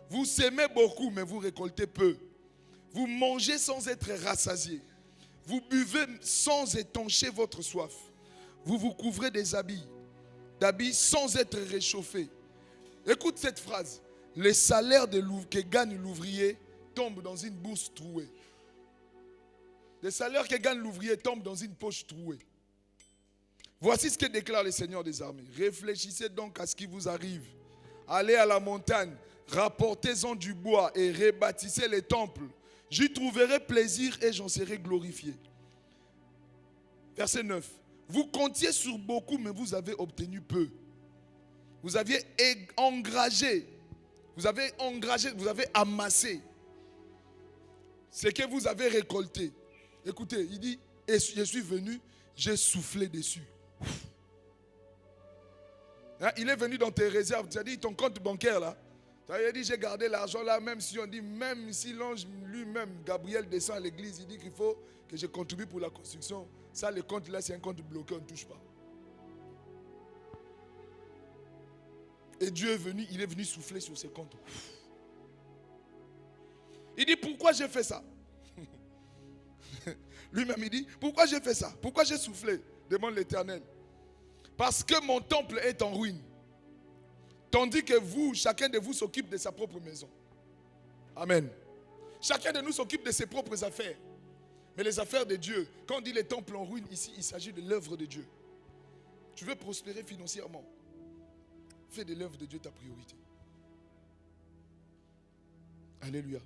Vous semez beaucoup, mais vous récoltez peu. Vous mangez sans être rassasiés. Vous buvez sans étancher votre soif. Vous vous couvrez d'habits sans être réchauffés. Écoute cette phrase. Le salaire que gagne l'ouvrier tombe dans une bourse trouée. Le salaire que gagne l'ouvrier tombe dans une poche trouée. Voici ce que déclare le Seigneur des armées. Réfléchissez donc à ce qui vous arrive. Allez à la montagne, rapportez-en du bois et rebâtissez les temples. J'y trouverai plaisir et j'en serai glorifié. Verset 9. Vous comptiez sur beaucoup, mais vous avez obtenu peu. Vous aviez engrangé, vous avez amassé ce que vous avez récolté. Écoutez, il dit, et je suis venu, j'ai soufflé dessus. Hein, il est venu dans tes réserves, tu as dit ton compte bancaire là. Tu as dit j'ai gardé l'argent là, même si on dit, même si l'ange lui-même, Gabriel descend à l'église, il dit qu'il faut que je contribue pour la construction. Ça, le compte là, c'est un compte bloqué, on ne touche pas. Et Dieu est venu, il est venu souffler sur ses comptes. Il dit pourquoi j'ai fait ça? Lui-même il dit pourquoi j'ai fait ça? Pourquoi j'ai soufflé? Demande l'Éternel. Parce que mon temple est en ruine. Tandis que vous, chacun de vous s'occupe de sa propre maison. Amen. Chacun de nous s'occupe de ses propres affaires. Mais les affaires de Dieu, quand on dit les temples en ruine, ici, il s'agit de l'œuvre de Dieu. Tu veux prospérer financièrement. Fais de l'œuvre de Dieu ta priorité. Alléluia.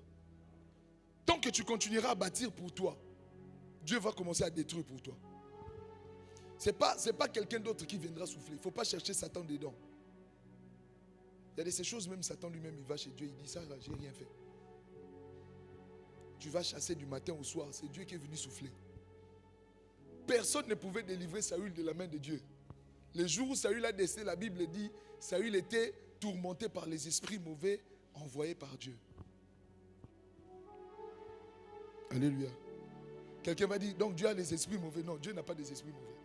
Tant que tu continueras à bâtir pour toi, Dieu va commencer à détruire pour toi. Ce n'est pas quelqu'un d'autre qui viendra souffler. Il ne faut pas chercher Satan dedans. Il y a de ces choses, même Satan lui-même, il va chez Dieu, il dit ça, j'ai rien fait. Tu vas chasser du matin au soir, c'est Dieu qui est venu souffler. Personne ne pouvait délivrer Saül de la main de Dieu. Le jour où Saül a décédé, la Bible dit, Saül était tourmenté par les esprits mauvais envoyés par Dieu. Alléluia. Quelqu'un va dire, donc Dieu a les esprits mauvais. Non, Dieu n'a pas des esprits mauvais.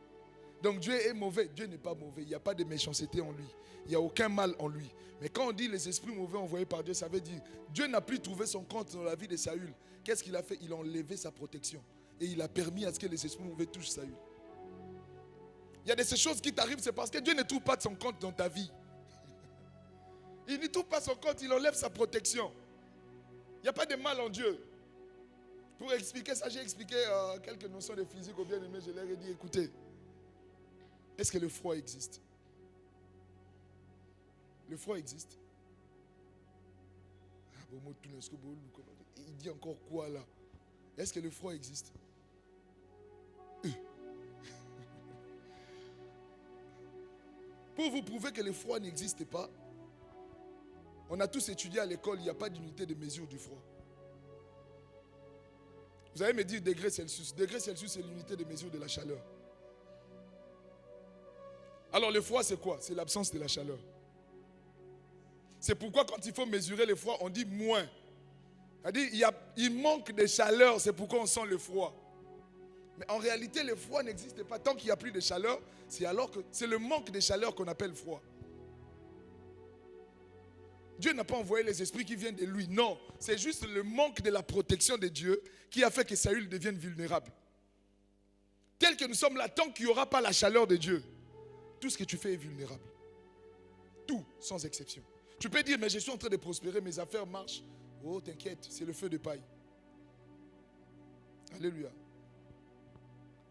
Donc Dieu est mauvais, Dieu n'est pas mauvais. Il n'y a pas de méchanceté en lui. Il n'y a aucun mal en lui. Mais quand on dit les esprits mauvais envoyés par Dieu, ça veut dire Dieu n'a plus trouvé son compte dans la vie de Saül. Qu'est-ce qu'il a fait? Il a enlevé sa protection. Et il a permis à ce que les esprits mauvais touchent Saül. Il y a de ces choses qui t'arrivent, c'est parce que Dieu ne trouve pas son compte dans ta vie. Il ne trouve pas son compte, il enlève sa protection. Il n'y a pas de mal en Dieu. Pour expliquer ça, j'ai expliqué quelques notions de physique aux bien-aimés. Je leur ai dit, écoutez, est-ce que le froid existe? Le froid existe. Il dit encore quoi là? Est-ce que le froid existe? Pour vous prouver que le froid n'existe pas, On a tous étudié à l'école, il n'y a pas d'unité de mesure du froid. Vous allez me dire degré Celsius. Degré Celsius, c'est l'unité de mesure de la chaleur. Alors le froid, c'est quoi? C'est l'absence de la chaleur. C'est pourquoi quand il faut mesurer le froid, on dit moins. C'est-à-dire, il manque de chaleur, c'est pourquoi on sent le froid. Mais en réalité, le froid n'existe pas. Tant qu'il n'y a plus de chaleur, c'est le manque de chaleur qu'on appelle froid. Dieu n'a pas envoyé les esprits qui viennent de lui. Non, c'est juste le manque de la protection de Dieu qui a fait que Saül devienne vulnérable. Tel que nous sommes là, tant qu'il n'y aura pas la chaleur de Dieu, tout ce que tu fais est vulnérable. Tout, sans exception. Tu peux dire, mais je suis en train de prospérer, mes affaires marchent. Oh, t'inquiète, c'est le feu de paille. Alléluia.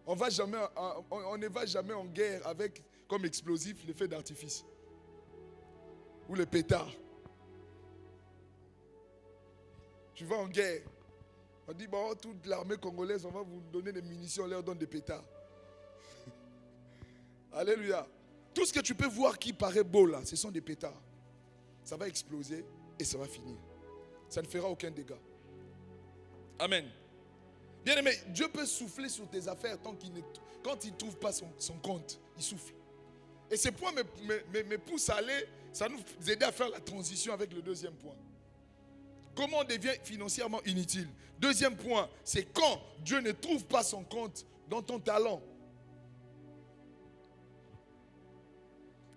On ne va jamais en guerre avec comme explosif les feux d'artifice. Ou les pétards. Tu vas en guerre. On dit, bon, toute l'armée congolaise, on va vous donner des munitions, on leur donne des pétards. Alléluia. Tout ce que tu peux voir qui paraît beau là, ce sont des pétards. Ça va exploser et ça va finir. Ça ne fera aucun dégât. Amen. Bien aimé, Dieu peut souffler sur tes affaires quand il ne trouve pas son compte, il souffle. Et ce point me pousse à aller, ça nous aide à faire la transition avec le deuxième point. Comment on devient financièrement inutile? Deuxième point, c'est quand Dieu ne trouve pas son compte dans ton talent.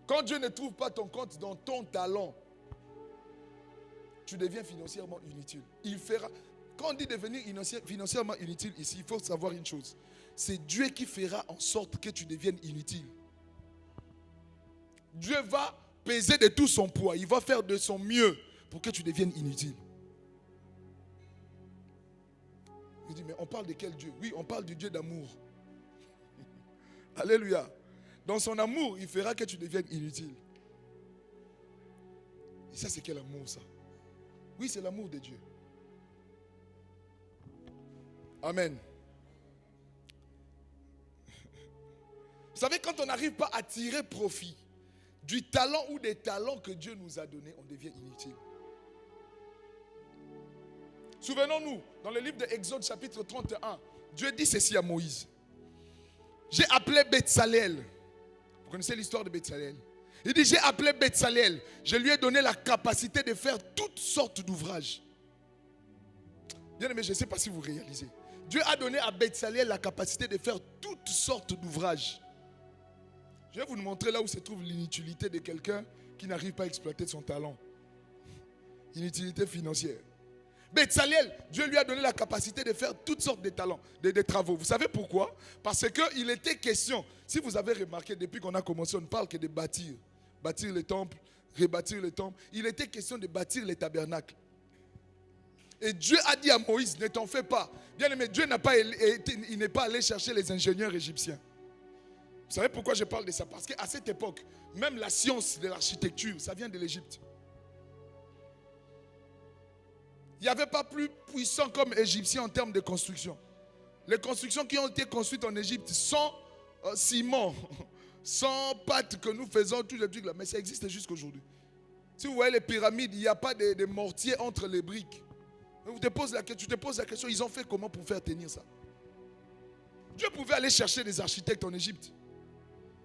Quand Dieu ne trouve pas ton compte dans ton talent, tu deviens financièrement inutile. Quand on dit devenir financièrement inutile ici, il faut savoir une chose. C'est Dieu qui fera en sorte que tu deviennes inutile. Dieu va peser de tout son poids. Il va faire de son mieux pour que tu deviennes inutile. Il dit, mais on parle de quel Dieu? Oui, on parle du Dieu d'amour. Alléluia. Dans son amour, il fera que tu deviennes inutile. Et ça, c'est quel amour, ça? Oui, c'est l'amour de Dieu. Amen. Vous savez, quand on n'arrive pas à tirer profit du talent ou des talents que Dieu nous a donnés, on devient inutile. Souvenons-nous, dans le livre d'Exode chapitre 31, Dieu dit ceci à Moïse. J'ai appelé Betsalel. Vous connaissez l'histoire de Betsalel? Il dit, j'ai appelé Betsalel. Je lui ai donné la capacité de faire toutes sortes d'ouvrages. Bien aimé, je ne sais pas si vous réalisez. Dieu a donné à Betsalel la capacité de faire toutes sortes d'ouvrages. Je vais vous montrer là où se trouve l'inutilité de quelqu'un qui n'arrive pas à exploiter son talent. Inutilité financière. Betsalel, Dieu lui a donné la capacité de faire toutes sortes de talents, de travaux. Vous savez pourquoi? Parce qu'il était question, si vous avez remarqué, depuis qu'on a commencé, on ne parle que de bâtir. Bâtir le temple, rebâtir le temple. Il était question de bâtir les tabernacles. Et Dieu a dit à Moïse, ne t'en fais pas. Bien aimé, Dieu n'est pas allé chercher les ingénieurs égyptiens. Vous savez pourquoi je parle de ça? Parce qu'à cette époque, même la science de l'architecture, ça vient de l'Égypte. Il n'y avait pas plus puissant comme Égyptien en termes de construction. Les constructions qui ont été construites en Égypte sans ciment, sans pâte que nous faisons, tous les trucs là, mais ça existe jusqu'à aujourd'hui. Si vous voyez les pyramides, il n'y a pas de mortier entre les briques. Tu te poses la question, ils ont fait comment pour faire tenir ça? Dieu pouvait aller chercher des architectes en Égypte.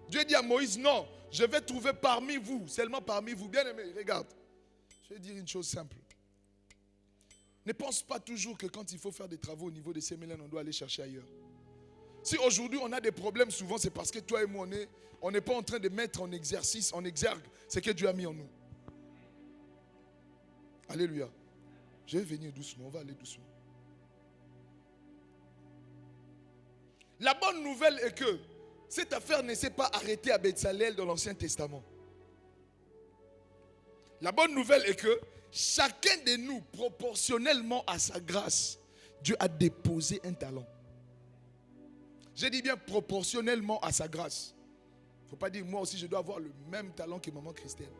Dieu dit à Moïse, non, je vais trouver parmi vous, seulement parmi vous. Bien aimé, regarde. Je vais dire une chose simple. Ne pense pas toujours que quand il faut faire des travaux au niveau des séminaires, on doit aller chercher ailleurs. Si aujourd'hui on a des problèmes, souvent c'est parce que toi et moi, on n'est pas en train de mettre en exercice, en exergue, ce que Dieu a mis en nous. Alléluia. Je vais venir doucement, on va aller doucement. La bonne nouvelle est que cette affaire ne s'est pas arrêtée à Betsalel dans l'Ancien Testament. La bonne nouvelle est que chacun de nous, proportionnellement à sa grâce, Dieu a déposé un talent. Je dis bien proportionnellement à sa grâce. Il ne faut pas dire moi aussi je dois avoir le même talent que maman Christelle.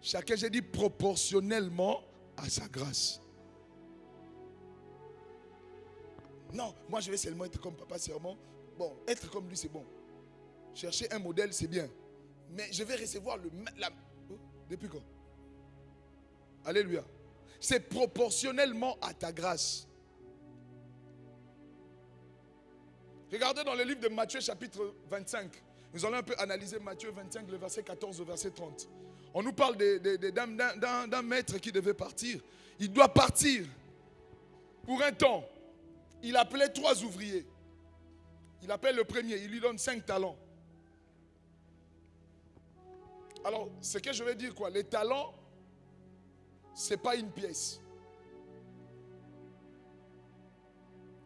Chacun, j'ai dit proportionnellement à sa grâce. Non, moi je vais seulement être comme papa seulement. Bon, être comme lui c'est bon. Chercher un modèle c'est bien. Mais je vais recevoir depuis quand? Alléluia. C'est proportionnellement à ta grâce. Regardez dans le livre de Matthieu chapitre 25. Nous allons un peu analyser Matthieu 25, le verset 14 au verset 30. On nous parle d'un maître qui devait partir. Il doit partir pour un temps. Il appelait 3 ouvriers. Il appelle le premier, il lui donne 5 talents. Alors, ce que je veux dire quoi? Les talents, ce n'est pas une pièce.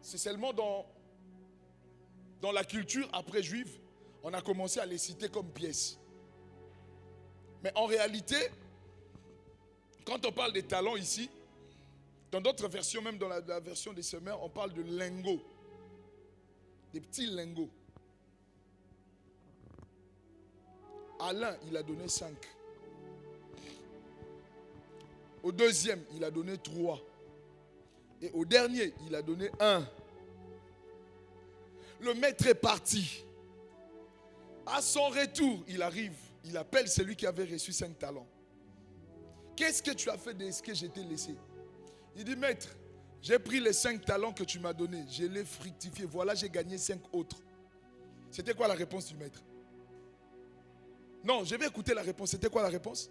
C'est seulement dans la culture après juive, on a commencé à les citer comme pièces. Mais en réalité, quand on parle des talents ici, dans d'autres versions, même dans la version des semeurs, on parle de lingots. Des petits lingots. À l'un, il a donné 5. Au deuxième, il a donné 3. Et au dernier, il a donné 1. Le maître est parti. À son retour, il arrive. Il appelle celui qui avait reçu 5 talents. Qu'est-ce que tu as fait de ce que je t'ai laissé? Il dit, maître, j'ai pris les 5 talents que tu m'as donnés. Je les fructifié. Voilà, j'ai gagné 5 autres. C'était quoi la réponse du maître? Non, je vais écouter la réponse. C'était quoi la réponse?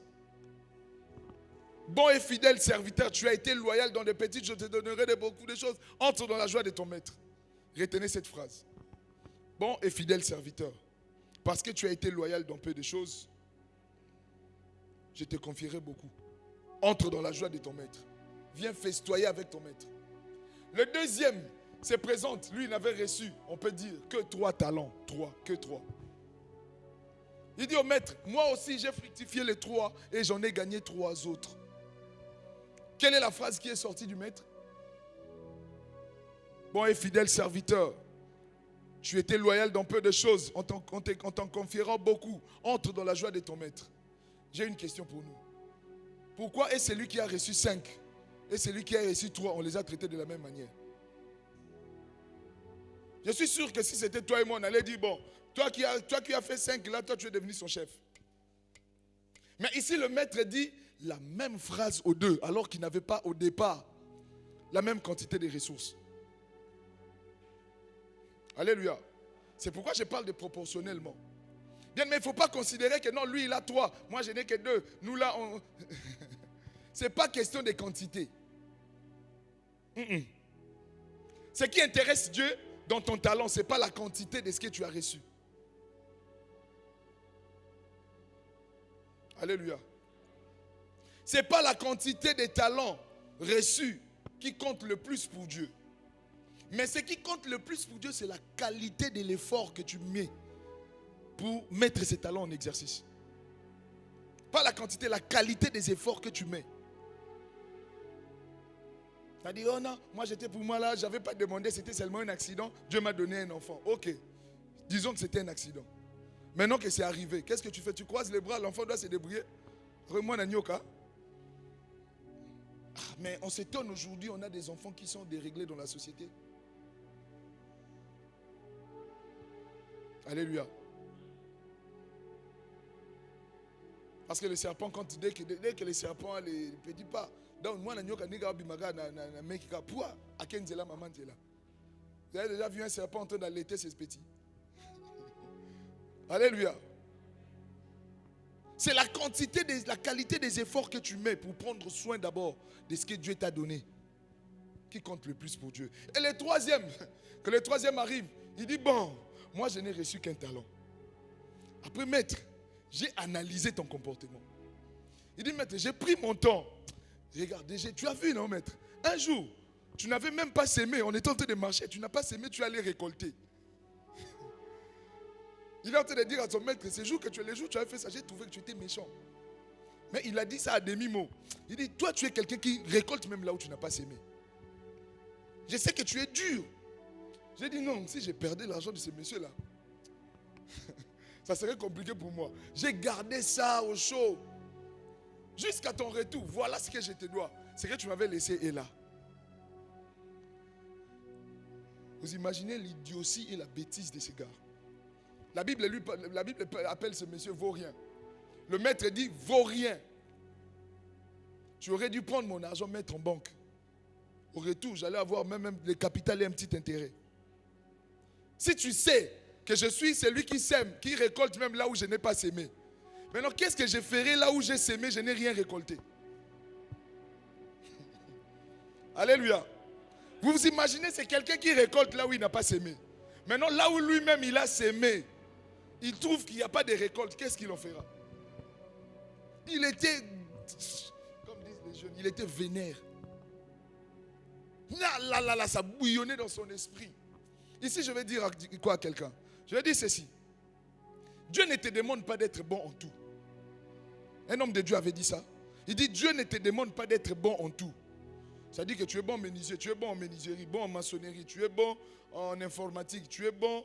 Bon et fidèle serviteur, tu as été loyal dans des petites, je te donnerai de beaucoup de choses. Entre dans la joie de ton maître. Retenez cette phrase. Bon et fidèle serviteur, parce que tu as été loyal dans peu de choses, je te confierai beaucoup. Entre dans la joie de ton maître. Viens festoyer avec ton maître. Le deuxième se présente. Lui, il n'avait reçu, on peut dire, que 3 talents. 3, que 3. Il dit au maître, moi aussi j'ai fructifié les 3 et j'en ai gagné 3 autres. Quelle est la phrase qui est sortie du maître? Bon et fidèle serviteur, tu étais loyal dans peu de choses, on t'en confiera beaucoup. Entre dans la joie de ton maître. J'ai une question pour nous. Pourquoi est celui qui a reçu 5 et celui qui a reçu 3, on les a traités de la même manière? Je suis sûr que si c'était toi et moi, on allait dire, bon, toi qui as fait 5, là, toi tu es devenu son chef. Mais ici, le maître dit la même phrase aux 2, alors qu'il n'avait pas au départ la même quantité de ressources. Alléluia. C'est pourquoi je parle de proportionnellement. Bien, mais il ne faut pas considérer que non, lui il a 3, moi je n'ai que 2. Nous là, on... Ce n'est pas question de quantité. Ce qui intéresse Dieu dans ton talent, ce n'est pas la quantité de ce que tu as reçu. Alléluia. Ce n'est pas la quantité de talents reçus qui compte le plus pour Dieu. Mais ce qui compte le plus pour Dieu, c'est la qualité de l'effort que tu mets pour mettre ces talents en exercice. Pas la quantité, la qualité des efforts que tu mets. Tu as dit, oh non, moi j'étais pour moi là, je n'avais pas demandé, c'était seulement un accident. Dieu m'a donné un enfant. Ok, disons que c'était un accident. Maintenant que c'est arrivé, qu'est-ce que tu fais? Tu croises les bras, l'enfant doit se débrouiller. Vraiment, mais on s'étonne aujourd'hui, on a des enfants qui sont déréglés dans la société. Alléluia. Parce que le serpent, dès que le serpent a les petits pas, donc moi, vous avez déjà vu un serpent en train d'allaiter ses petits. Alléluia. C'est la qualité des efforts que tu mets pour prendre soin d'abord de ce que Dieu t'a donné qui compte le plus pour Dieu. Et le troisième, que le troisième arrive, il dit, bon, moi je n'ai reçu qu'un talent. Après, maître, j'ai analysé ton comportement. Il dit, maître, j'ai pris mon temps. Regarde, tu as vu, non, maître? Un jour, tu n'avais même pas sémé, on était en train de marcher, tu n'as pas sémé, tu allais récolter. Il est en train de dire à son maître, les jours que tu as fait ça, j'ai trouvé que tu étais méchant. Mais il a dit ça à demi-mot. Il dit, toi tu es quelqu'un qui récolte même là où tu n'as pas sémé. Je sais que tu es dur. J'ai dit non, si j'ai perdu l'argent de ce monsieur-là, ça serait compliqué pour moi. J'ai gardé ça au chaud. Jusqu'à ton retour, voilà ce que je te dois. C'est que tu m'avais laissé est là. Vous imaginez l'idiotie et la bêtise de ce gars. La Bible appelle ce monsieur vaurien. Le maître dit vaurien. tu aurais dû prendre mon argent, mettre en banque. Au retour, j'allais avoir même le capital et un petit intérêt. Si tu sais que je suis celui qui sème, qui récolte même là où je n'ai pas sémé. Maintenant, qu'est-ce que je ferai là où j'ai sémé, je n'ai rien récolté? Alléluia. Vous vous imaginez, c'est quelqu'un qui récolte là où il n'a pas sémé. Maintenant, là où lui-même il a sémé, il trouve qu'il n'y a pas de récolte. Qu'est-ce qu'il en fera? Il était, comme disent les jeunes, il était vénère. Là, ça bouillonnait dans son esprit. Ici, je vais dire quoi à quelqu'un? Je vais dire ceci. Dieu ne te demande pas d'être bon en tout. Un homme de Dieu avait dit ça. Il dit, Dieu ne te demande pas d'être bon en tout. Ça dit que tu es bon en menuisier, tu es bon en menuiserie, bon en maçonnerie, tu es bon en informatique, tu es bon,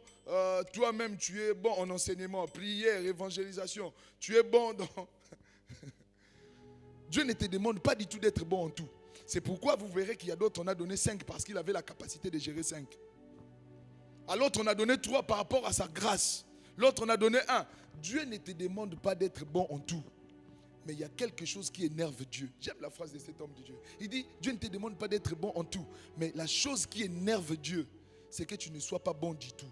toi-même tu es bon en enseignement, prière, évangélisation, tu es bon dans... Dieu ne te demande pas du tout d'être bon en tout. C'est pourquoi vous verrez qu'il y a d'autres, on a donné 5 parce qu'il avait la capacité de gérer 5. À l'autre, on a donné 3 par rapport à sa grâce. L'autre, on a donné 1. Dieu ne te demande pas d'être bon en tout. Mais il y a quelque chose qui énerve Dieu. J'aime la phrase de cet homme de Dieu. Il dit, Dieu ne te demande pas d'être bon en tout. Mais la chose qui énerve Dieu, c'est que tu ne sois pas bon du tout.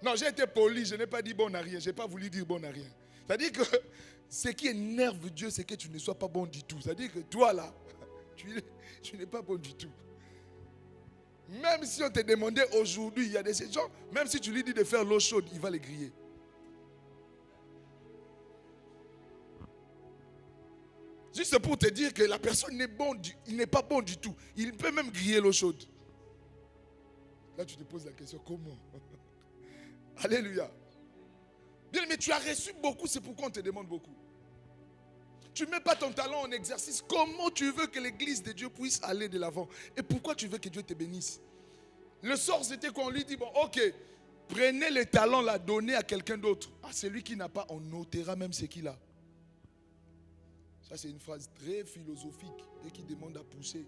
Non, j'ai été poli, je n'ai pas dit bon à rien. Je n'ai pas voulu dire bon à rien. C'est-à-dire que ce qui énerve Dieu, c'est que tu ne sois pas bon du tout. C'est-à-dire que toi là, tu n'es pas bon du tout. Même si on te demandait aujourd'hui, il y a des gens, même si tu lui dis de faire l'eau chaude, il va les griller. Juste pour te dire que la personne il n'est pas bon du tout. Il peut même griller l'eau chaude. Là, tu te poses la question, comment? Alléluia. Bien, mais tu as reçu beaucoup, c'est pourquoi on te demande beaucoup. Tu ne mets pas ton talent en exercice. Comment tu veux que l'église de Dieu puisse aller de l'avant? Et pourquoi tu veux que Dieu te bénisse? Le sort, c'était qu'on lui dit, bon, ok, prenez les talents là, donnez à quelqu'un d'autre. Ah, celui qui n'a pas, on notera même ce qu'il a. Ça, c'est une phrase très philosophique et qui demande à pousser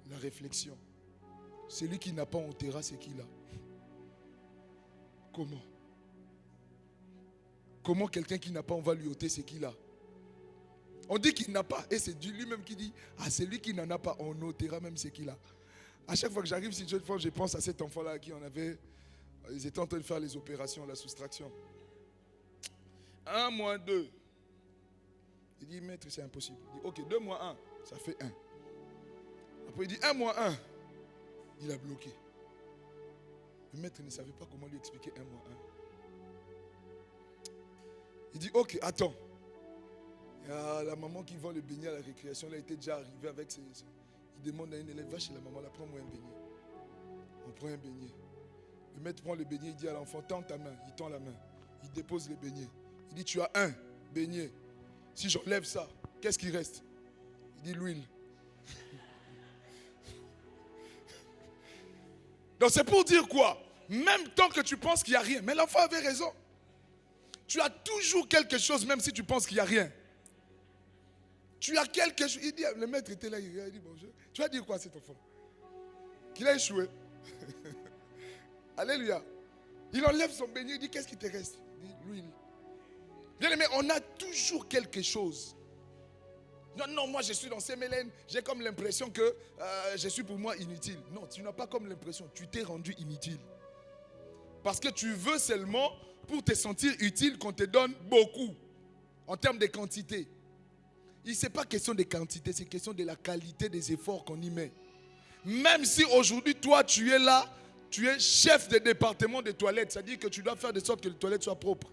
la réflexion. Celui qui n'a pas, on notera ce qu'il a. Comment? Comment quelqu'un qui n'a pas, on va lui ôter ce qu'il a? On dit qu'il n'a pas, et c'est Dieu lui-même qui dit, ah, celui qui n'en a pas, on notera même ce qu'il a. À chaque fois que j'arrive sur cette fois, je pense à cet enfant-là à qui on avait, ils étaient en train de faire les opérations, la soustraction. 1 moins 2. Il dit, maître, c'est impossible. Il dit, ok, 2 moins 1, ça fait 1. Après, il dit 1 moins 1. Il a bloqué. Le maître ne savait pas comment lui expliquer 1 moins 1. Il dit, ok, attends. Il y a la maman qui vend le beignet à la récréation, elle était déjà arrivée avec ses... Il demande à une élève, va chez la maman, là, prends-moi un beignet. On prend un beignet. Le maître prend le beignet, il dit à l'enfant, tends ta main. Il tend la main. Il dépose le beignet. Il dit, tu as un beignet. Si j'enlève ça, qu'est-ce qui reste? Il dit, l'huile. Donc c'est pour dire quoi? Même tant que tu penses qu'il n'y a rien. Mais l'enfant avait raison. Tu as toujours quelque chose, même si tu penses qu'il n'y a rien. Tu as quelque chose. Il dit, le maître était là, il dit bonjour. Tu vas dire quoi à cet enfant? Qu'il a échoué. Alléluia. Il enlève son beignet, il dit, qu'est-ce qui te reste? Il dit, l'huile. Bien aimé, on a toujours quelque chose. Non, moi je suis dans ces mélènes, j'ai comme l'impression que je suis pour moi inutile. Non, tu n'as pas comme l'impression, tu t'es rendu inutile. Parce que tu veux seulement, pour te sentir utile, qu'on te donne beaucoup. En termes de quantité. Ce n'est pas question de quantité, c'est question de la qualité des efforts qu'on y met. Même si aujourd'hui, toi, tu es là, tu es chef de département des toilettes, c'est-à-dire que tu dois faire de sorte que les toilettes soient propres.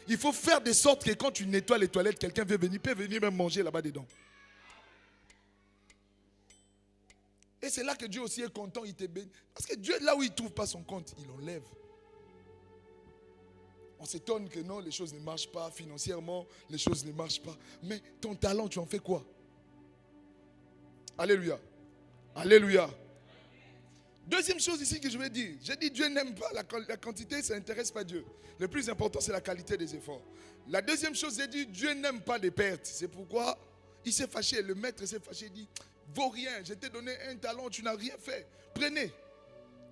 Il faut faire de sorte que quand tu nettoies les toilettes, quelqu'un peut venir même manger là-bas dedans. Et c'est là que Dieu aussi est content, il te bénit. Parce que Dieu, là où il ne trouve pas son compte, il enlève. On s'étonne que non, les choses ne marchent pas, financièrement, les choses ne marchent pas. Mais ton talent, tu en fais quoi? Alléluia. Alléluia. Deuxième chose ici que je vais dire. J'ai dit Dieu n'aime pas la quantité, ça n'intéresse pas Dieu. Le plus important, c'est la qualité des efforts. La deuxième chose, j'ai dit Dieu n'aime pas les pertes. C'est pourquoi il s'est fâché. Le maître s'est fâché, il dit, vaut rien, je t'ai donné un talent, tu n'as rien fait. Prenez.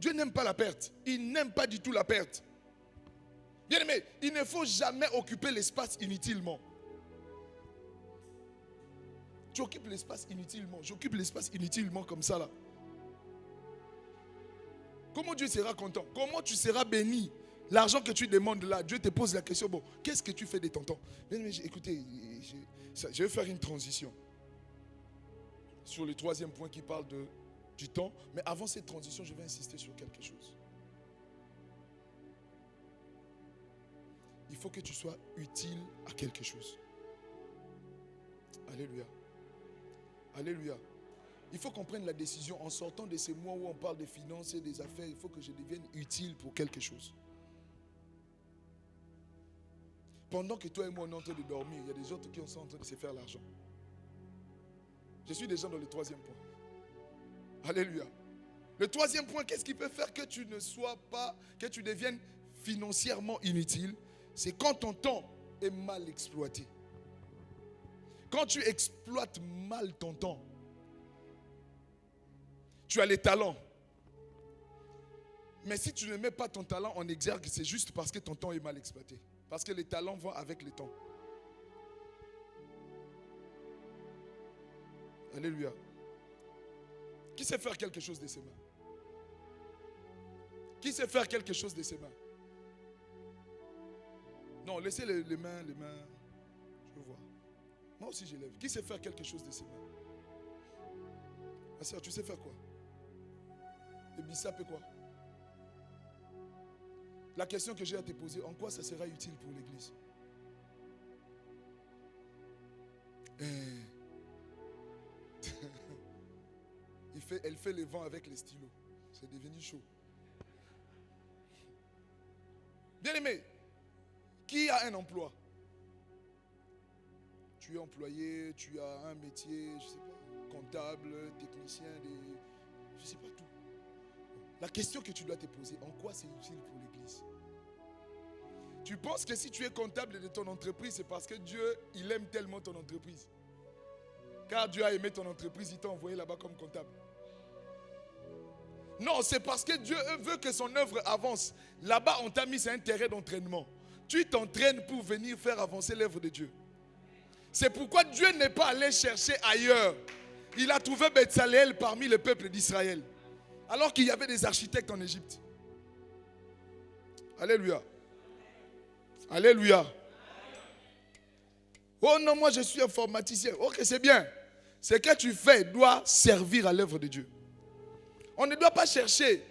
Dieu n'aime pas la perte. Il n'aime pas du tout la perte. Bien aimé, il ne faut jamais occuper l'espace inutilement. Tu occupes l'espace inutilement. J'occupe l'espace inutilement comme ça là. Comment Dieu sera content? Comment tu seras béni? L'argent que tu demandes là, Dieu te pose la question, bon, qu'est-ce que tu fais de ton temps? Bien aimé, écoutez, je vais faire une transition sur le troisième point qui parle du temps. Mais avant cette transition, je vais insister sur quelque chose. Il faut que tu sois utile à quelque chose. Alléluia. Alléluia. Il faut qu'on prenne la décision en sortant de ces mois où on parle des finances et des affaires. Il faut que je devienne utile pour quelque chose. Pendant que toi et moi on est en train de dormir, il y a des autres qui sont en train de se faire l'argent. Je suis déjà dans le troisième point. Alléluia. Le troisième point, qu'est-ce qui peut faire que tu ne sois pas, que tu deviennes financièrement inutile? C'est quand ton temps est mal exploité. Quand tu exploites mal ton temps, tu as les talents. Mais si tu ne mets pas ton talent en exergue, c'est juste parce que ton temps est mal exploité. Parce que les talents vont avec le temps. Alléluia. Qui sait faire quelque chose de ses mains? Qui sait faire quelque chose de ses mains? Non, laissez les mains. Je veux voir. Moi aussi je lève. Qui sait faire quelque chose de ses mains? Ma soeur, tu sais faire quoi? Le bissap et quoi? La question que j'ai à te poser, en quoi ça sera utile pour l'église? Elle fait les vents avec les stylos. C'est devenu chaud. Bien aimé, qui a un emploi? Tu es employé, tu as un métier, je ne sais pas, comptable, technicien, je ne sais pas tout. La question que tu dois te poser, en quoi c'est utile pour l'église? Tu penses que si tu es comptable de ton entreprise, c'est parce que Dieu, il aime tellement ton entreprise. Car Dieu a aimé ton entreprise, il t'a envoyé là-bas comme comptable. Non, c'est parce que Dieu veut que son œuvre avance. Là-bas, on t'a mis un terrain d'entraînement. Tu t'entraînes pour venir faire avancer l'œuvre de Dieu. C'est pourquoi Dieu n'est pas allé chercher ailleurs. Il a trouvé Betsaleel parmi le peuple d'Israël. Alors qu'il y avait des architectes en Égypte. Alléluia. Alléluia. Oh non, moi je suis informaticien. Ok, c'est bien. Ce que tu fais doit servir à l'œuvre de Dieu. On ne doit pas chercher.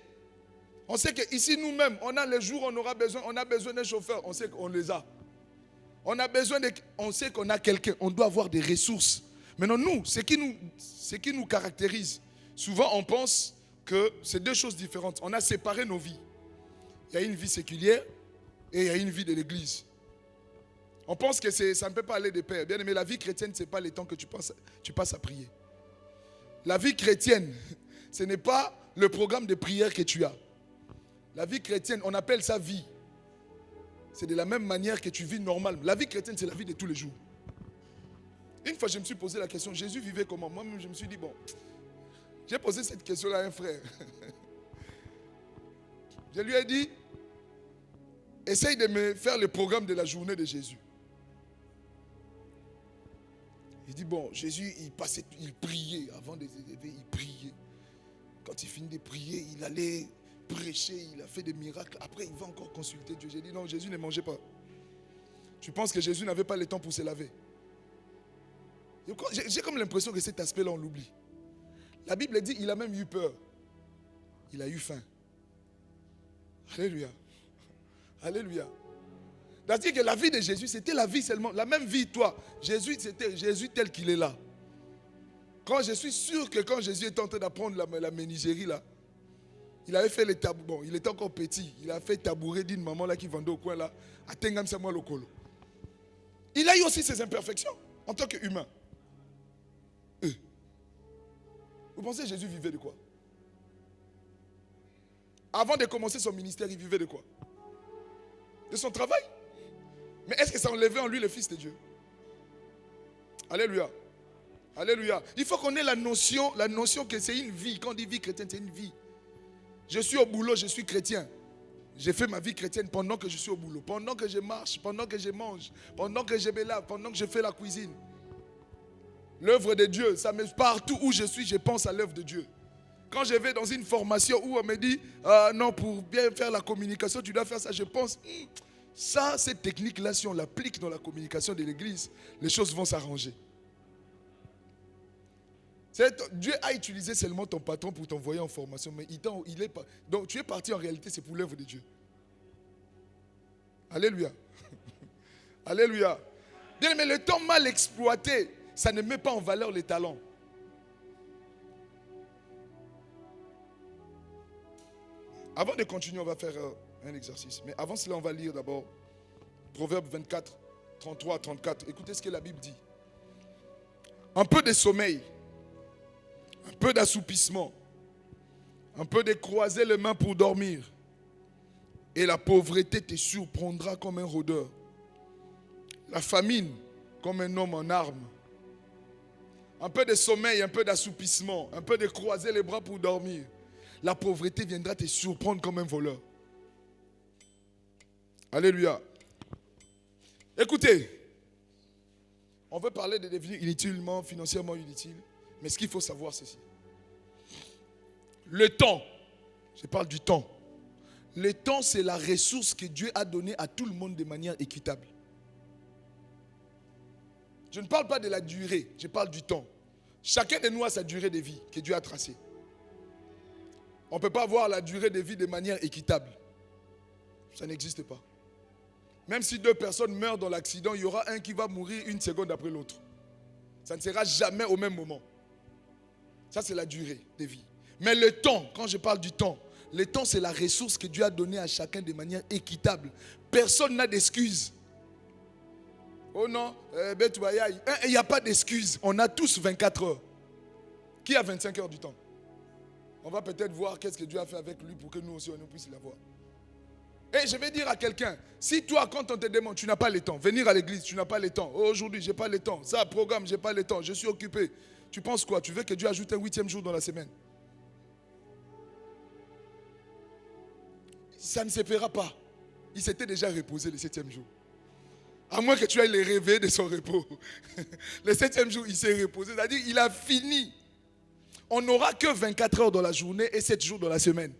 On sait qu'ici nous-mêmes, on a les jours où on a besoin d'un chauffeur. On sait qu'on les a. On sait qu'on a quelqu'un. On doit avoir des ressources. Maintenant, nous, ce qui nous caractérise, souvent on pense que c'est deux choses différentes. On a séparé nos vies. Il y a une vie séculière et il y a une vie de l'église. On pense que ça ne peut pas aller de pair. Bien aimé, la vie chrétienne, ce n'est pas le temps que tu passes à prier. La vie chrétienne, ce n'est pas le programme de prière que tu as. La vie chrétienne, on appelle ça vie. C'est de la même manière que tu vis normal. La vie chrétienne, c'est la vie de tous les jours. Une fois, je me suis posé la question, Jésus vivait comment? Moi-même, je me suis dit, bon, j'ai posé cette question-là à un frère. Je lui ai dit, essaye de me faire le programme de la journée de Jésus. Il dit, bon, Jésus, il priait. Avant de se lever, il priait. Quand il finit de prier, il allait prêcher, il a fait des miracles. Après, il va encore consulter Dieu. J'ai dit, non, Jésus ne mangeait pas. Tu penses que Jésus n'avait pas le temps pour se laver? J'ai comme l'impression que cet aspect-là, on l'oublie. La Bible dit, il a même eu peur. Il a eu faim. Alléluia. Alléluia. C'est-à-dire que la vie de Jésus, c'était la vie seulement. La même vie, toi. Jésus, c'était Jésus tel qu'il est là. Quand je suis sûr que quand Jésus était en train d'apprendre la ménigerie là, il avait fait les tabous. Bon, il était encore petit. Il a fait tabouret d'une maman là qui vendait au coin là. À Tengam Samuel Okolo. Il a eu aussi ses imperfections en tant qu'humain. Vous pensez que Jésus vivait de quoi? Avant de commencer son ministère, il vivait de quoi? De son travail. Mais est-ce que ça enlevait en lui le Fils de Dieu? Alléluia. Alléluia. Il faut qu'on ait la notion que c'est une vie. Quand on dit vie chrétienne, c'est une vie. Je suis au boulot, je suis chrétien. J'ai fait ma vie chrétienne pendant que je suis au boulot, pendant que je marche, pendant que je mange, pendant que je me lave, pendant que je fais la cuisine. L'œuvre de Dieu, ça me partout où je suis, je pense à l'œuvre de Dieu. Quand je vais dans une formation où on me dit non, pour bien faire la communication, tu dois faire ça, je pense, ça, cette technique-là, si on l'applique dans la communication de l'église, les choses vont s'arranger. Dieu a utilisé seulement ton patron pour t'envoyer en formation, mais il est pas. Donc tu es parti en réalité, c'est pour l'œuvre de Dieu. Alléluia. Alléluia. Bien, mais le temps mal exploité, ça ne met pas en valeur les talents. Avant de continuer, on va faire un exercice. Mais avant cela, on va lire d'abord Proverbe 24, 33 à 34. Écoutez ce que la Bible dit. Un peu de sommeil, un peu d'assoupissement, un peu de croiser les mains pour dormir, et la pauvreté te surprendra comme un rôdeur, la famine comme un homme en armes. Un peu de sommeil, un peu d'assoupissement, un peu de croiser les bras pour dormir, la pauvreté viendra te surprendre comme un voleur. Alléluia. Écoutez, on veut parler de devenir inutilement, financièrement inutile, mais ce qu'il faut savoir, c'est ceci. Le temps, je parle du temps. Le temps, c'est la ressource que Dieu a donnée à tout le monde de manière équitable. Je ne parle pas de la durée, je parle du temps. Chacun de nous a sa durée de vie que Dieu a tracée. On ne peut pas avoir la durée de vie de manière équitable. Ça n'existe pas. Même si deux personnes meurent dans l'accident, il y aura un qui va mourir une seconde après l'autre. Ça ne sera jamais au même moment. Ça, c'est la durée de vie. Mais le temps, quand je parle du temps, le temps, c'est la ressource que Dieu a donnée à chacun de manière équitable. Personne n'a d'excuses. Oh non, il n'y a pas d'excuses. On a tous 24 heures. Qui a 25 heures du temps? On va peut-être voir qu'est-ce que Dieu a fait avec lui pour que nous aussi on puisse l'avoir. Et je vais dire à quelqu'un, si toi quand on te demande, tu n'as pas le temps, venir à l'église, tu n'as pas le temps, aujourd'hui je n'ai pas le temps, ça programme, je n'ai pas le temps, je suis occupé. Tu penses quoi? Tu veux que Dieu ajoute un 8e jour dans la semaine? Ça ne se fera pas. Il s'était déjà reposé le 7e jour. À moins que tu ailles le réveiller de son repos. Le 7e jour, il s'est reposé. C'est-à-dire il a fini. On n'aura que 24 heures dans la journée et 7 jours dans la semaine.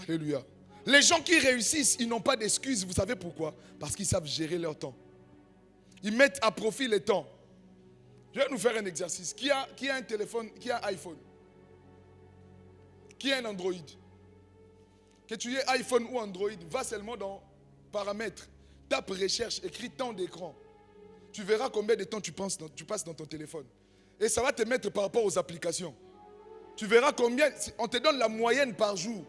Alléluia. Les gens qui réussissent, ils n'ont pas d'excuses. Vous savez pourquoi? Parce qu'ils savent gérer leur temps. Ils mettent à profit le temps. Je vais nous faire un exercice. Qui a un téléphone, qui a un iPhone? Qui a un Android? Que tu aies iPhone ou Android, va seulement dans paramètres, tape recherche, écris temps d'écran. Tu verras combien de temps tu passes dans ton téléphone. Et ça va te mettre par rapport aux applications. Tu verras combien, on te donne la moyenne par jour.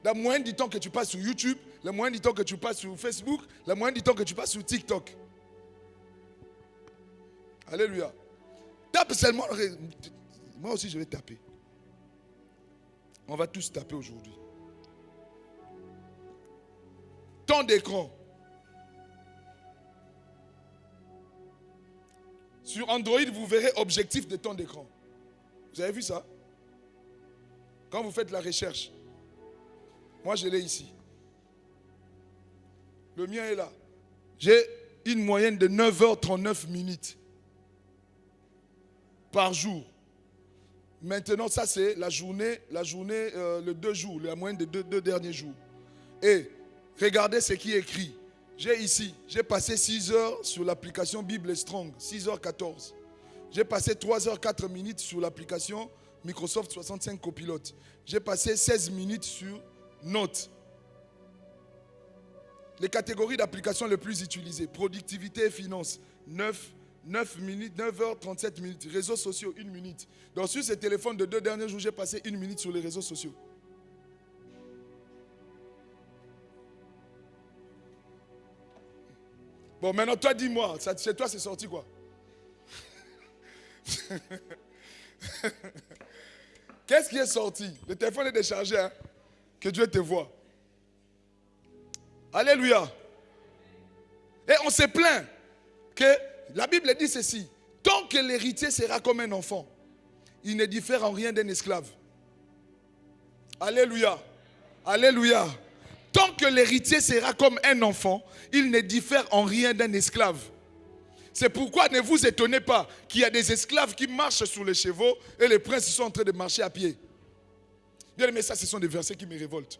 La moyenne du temps que tu passes sur YouTube, la moyenne du temps que tu passes sur Facebook, la moyenne du temps que tu passes sur TikTok. Alléluia. Tape seulement. Moi aussi je vais taper. On va tous taper aujourd'hui. Temps d'écran. Sur Android, vous verrez objectif de temps d'écran. Vous avez vu ça? Quand vous faites la recherche. Moi, je l'ai ici. Le mien est là. J'ai une moyenne de 9h39 minutes par jour. Maintenant, ça c'est la journée, le 2 jours, la moyenne des deux derniers jours. Et regardez ce qui est écrit. J'ai passé 6 heures sur l'application Bible Strong, 6h14. J'ai passé 3h04 minutes sur l'application Microsoft 65 Copilote. J'ai passé 16 minutes sur Notes. Les catégories d'applications les plus utilisées, productivité et finance, 9 minutes, 9h37 minutes. Réseaux sociaux, 1 minute. Donc sur ces téléphones de 2 derniers jours, j'ai passé 1 minute sur les réseaux sociaux. Bon, maintenant, toi, dis-moi, chez toi, c'est sorti quoi? Qu'est-ce qui est sorti? Le téléphone est déchargé, hein? Que Dieu te voie. Alléluia. Et on se plaint que la Bible dit ceci. Tant que l'héritier sera comme un enfant, il ne diffère en rien d'un esclave. Alléluia. Alléluia. Tant que l'héritier sera comme un enfant, il ne diffère en rien d'un esclave. C'est pourquoi ne vous étonnez pas qu'il y a des esclaves qui marchent sur les chevaux et les princes sont en train de marcher à pied. Bien aimé, ça, ce sont des versets qui me révoltent.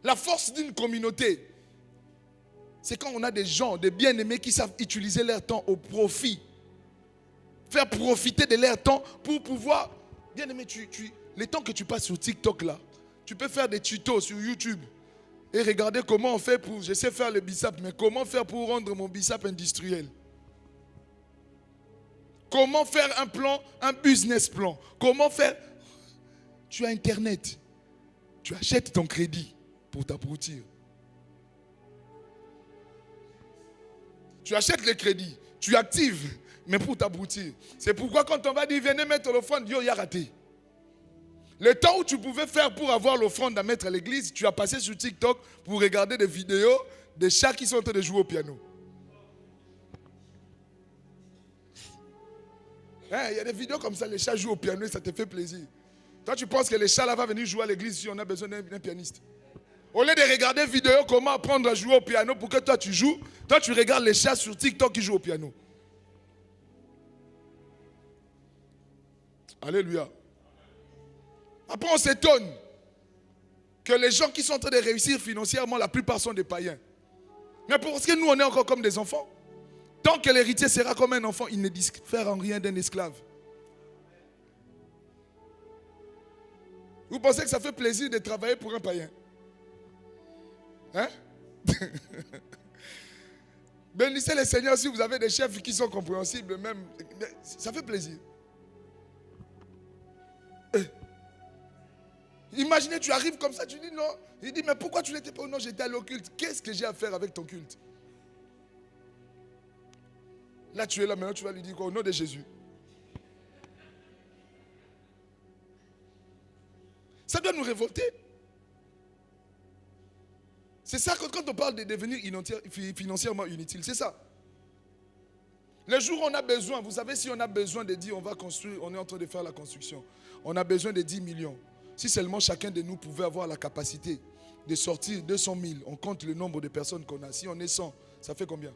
La force d'une communauté, c'est quand on a des gens, des bien-aimés qui savent utiliser leur temps au profit. Faire profiter de leur temps pour pouvoir... Bien-aimé, les temps que tu passes sur TikTok là, tu peux faire des tutos sur YouTube et regarder comment on fait pour... Je sais faire le biceps, mais comment faire pour rendre mon biceps industriel? Comment faire un plan, un business plan? Comment faire... Tu as Internet. Tu achètes ton crédit pour t'abrutir. Tu achètes le crédit, tu actives, mais pour t'abrutir. C'est pourquoi quand on va dire, venez mettre l'offrande, il y a raté. Le temps où tu pouvais faire pour avoir l'offrande à mettre à l'église, tu as passé sur TikTok pour regarder des vidéos de chats qui sont en train de jouer au piano. Il y a des vidéos comme ça, les chats jouent au piano et ça te fait plaisir. Toi, tu penses que les chats là vont venir jouer à l'église si on a besoin d'un pianiste. Au lieu de regarder vidéo comment apprendre à jouer au piano pour que toi tu joues, toi tu regardes les chats sur TikTok qui jouent au piano. Alléluia. Après on s'étonne que les gens qui sont en train de réussir financièrement, la plupart sont des païens. Mais parce que nous on est encore comme des enfants. Tant que l'héritier sera comme un enfant, il ne diffère en rien d'un esclave. Vous pensez que ça fait plaisir de travailler pour un païen? Hein? Bénissez le Seigneur si vous avez des chefs qui sont compréhensibles, même. Ça fait plaisir. Imaginez, tu arrives comme ça, tu dis non. Il dit, mais pourquoi tu n'étais pas? Non, j'étais allé au culte. Qu'est-ce que j'ai à faire avec ton culte? Là, tu es là, maintenant tu vas lui dire quoi? Au nom de Jésus. Ça doit nous révolter. C'est ça quand on parle de devenir financièrement inutile, c'est ça. Le jour où on a besoin, vous savez, si on a besoin de dire on va construire, on est en train de faire la construction, on a besoin de 10 millions. Si seulement chacun de nous pouvait avoir la capacité de sortir 200 000, on compte le nombre de personnes qu'on a. Si on est 100, ça fait combien?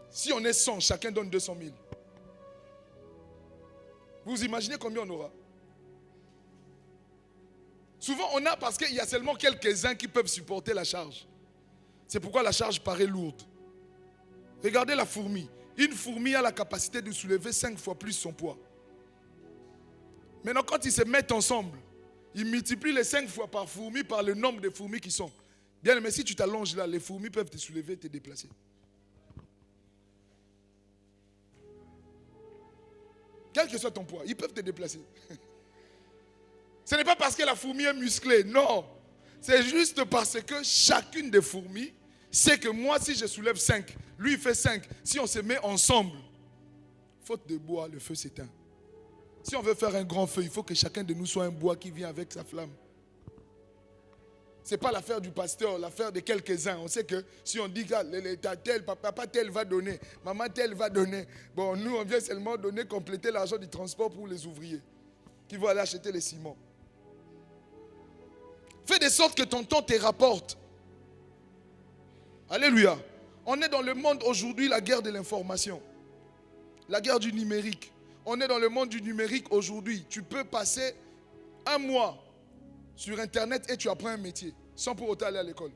Si on est 100, chacun donne 200 000. Vous imaginez combien on aura? Souvent on a parce qu'il y a seulement quelques-uns qui peuvent supporter la charge. C'est pourquoi la charge paraît lourde. Regardez la fourmi. Une fourmi a la capacité de soulever 5 fois plus son poids. Maintenant quand ils se mettent ensemble, ils multiplient les 5 fois par fourmi par le nombre de fourmis qui sont. Bien, mais si tu t'allonges là, les fourmis peuvent te soulever et te déplacer. Quel que soit ton poids, ils peuvent te déplacer. Ce n'est pas parce que la fourmi est musclée, non. C'est juste parce que chacune des fourmis sait que moi, si je soulève 5, lui il fait 5. Si on se met ensemble, faute de bois, le feu s'éteint. Si on veut faire un grand feu, il faut que chacun de nous soit un bois qui vient avec sa flamme. Ce n'est pas l'affaire du pasteur, l'affaire de quelques-uns. On sait que si on dit que tel, papa tel va donner, maman tel va donner. Bon, nous on vient seulement donner, compléter l'argent du transport pour les ouvriers qui vont aller acheter les ciments. Fais de sorte que ton temps te rapporte. Alléluia. On est dans le monde aujourd'hui, la guerre de l'information. La guerre du numérique. On est dans le monde du numérique aujourd'hui. Tu peux passer un mois sur Internet et tu apprends un métier sans pour autant aller à l'école.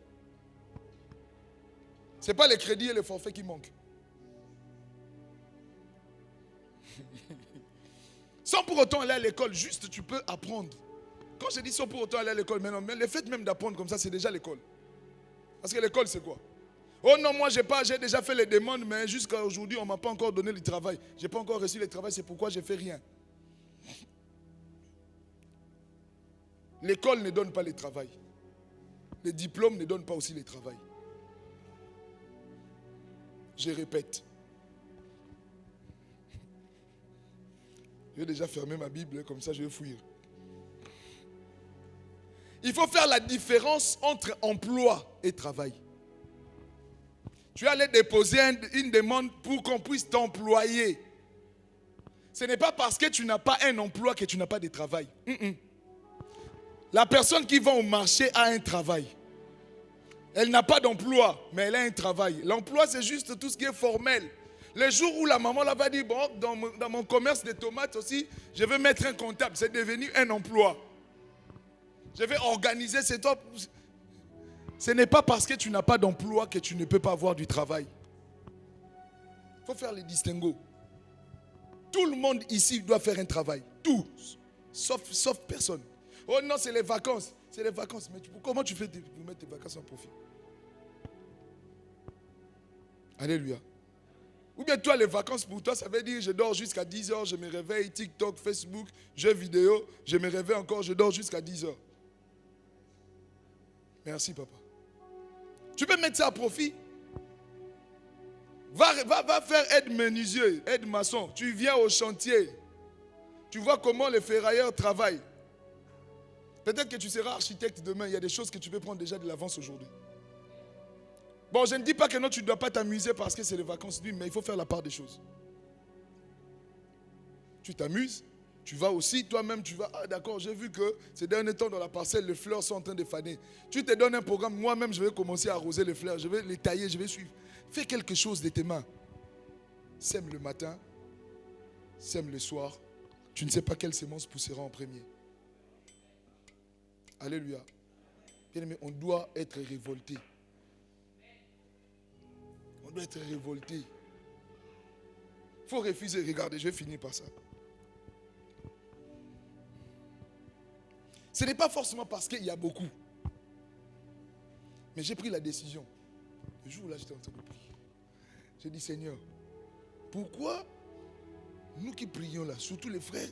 Ce n'est pas les crédits et les forfaits qui manquent. Sans pour autant aller à l'école, juste tu peux apprendre. Quand je dis sans pour autant aller à l'école, mais le fait même d'apprendre comme ça, c'est déjà l'école. Parce que l'école, c'est quoi? Oh non, moi, j'ai déjà fait les demandes, mais jusqu'à aujourd'hui, on ne m'a pas encore donné le travail. Je n'ai pas encore reçu le travail, c'est pourquoi je ne fais rien. L'école ne donne pas le travail. Les diplômes ne donnent pas aussi le travail. Je répète. Je vais déjà fermer ma Bible, comme ça je vais fuir. Il faut faire la différence entre emploi et travail. Tu es allé déposer une demande pour qu'on puisse t'employer. Ce n'est pas parce que tu n'as pas un emploi que tu n'as pas de travail. La personne qui va au marché a un travail. Elle n'a pas d'emploi, mais elle a un travail. L'emploi, c'est juste tout ce qui est formel. Le jour où la maman là va dire, bon, dans mon commerce de tomates aussi, je vais mettre un comptable. C'est devenu un emploi. Je vais organiser, c'est toi. Ce n'est pas parce que tu n'as pas d'emploi que tu ne peux pas avoir du travail. Il faut faire les distinguos. Tout le monde ici doit faire un travail. Tous. Sauf personne. Oh non, c'est les vacances. C'est les vacances. Mais comment tu fais pour mettre tes vacances en profit? Alléluia. Ou bien toi, les vacances pour toi, ça veut dire je dors jusqu'à 10h, je me réveille, TikTok, Facebook, jeux vidéo, je me réveille encore, je dors jusqu'à 10h. Merci, papa. Tu peux mettre ça à profit. Va faire aide menuisier, aide maçon. Tu viens au chantier. Tu vois comment les ferrailleurs travaillent. Peut-être que tu seras architecte demain. Il y a des choses que tu peux prendre déjà de l'avance aujourd'hui. Bon, je ne dis pas que non, tu ne dois pas t'amuser parce que c'est les vacances d'une, mais il faut faire la part des choses. Tu t'amuses, tu vas aussi, toi-même, tu vas, ah d'accord, j'ai vu que ces derniers temps dans la parcelle, les fleurs sont en train de faner. Tu te donnes un programme, moi-même, je vais commencer à arroser les fleurs, je vais les tailler, je vais suivre. Fais quelque chose de tes mains. Sème le matin, sème le soir. Tu ne sais pas quelle sémence poussera en premier. Alléluia. Bien-aimé, on doit être révolté. On doit être révolté. Il faut refuser. Regardez, je vais finir par ça. Ce n'est pas forcément parce qu'il y a beaucoup. Mais j'ai pris la décision. Le jour où là, j'étais en train de prier. J'ai dit, Seigneur, pourquoi nous qui prions là, surtout les frères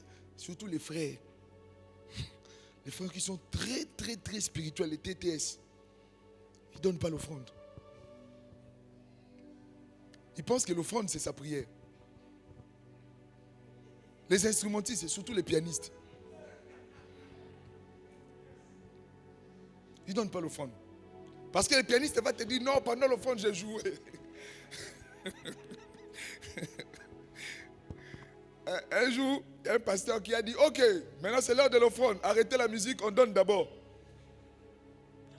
qui sont très, très, très spirituels, les TTS, ils ne donnent pas l'offrande. Ils pensent que l'offrande, c'est sa prière. Les instrumentistes, c'est surtout les pianistes. Ils ne donnent pas l'offrande. Parce que le pianiste va te dire, non, pendant l'offrande, j'ai joué. Un jour, il y a un pasteur qui a dit, ok, maintenant c'est l'heure de l'offrande, arrêtez la musique, on donne d'abord.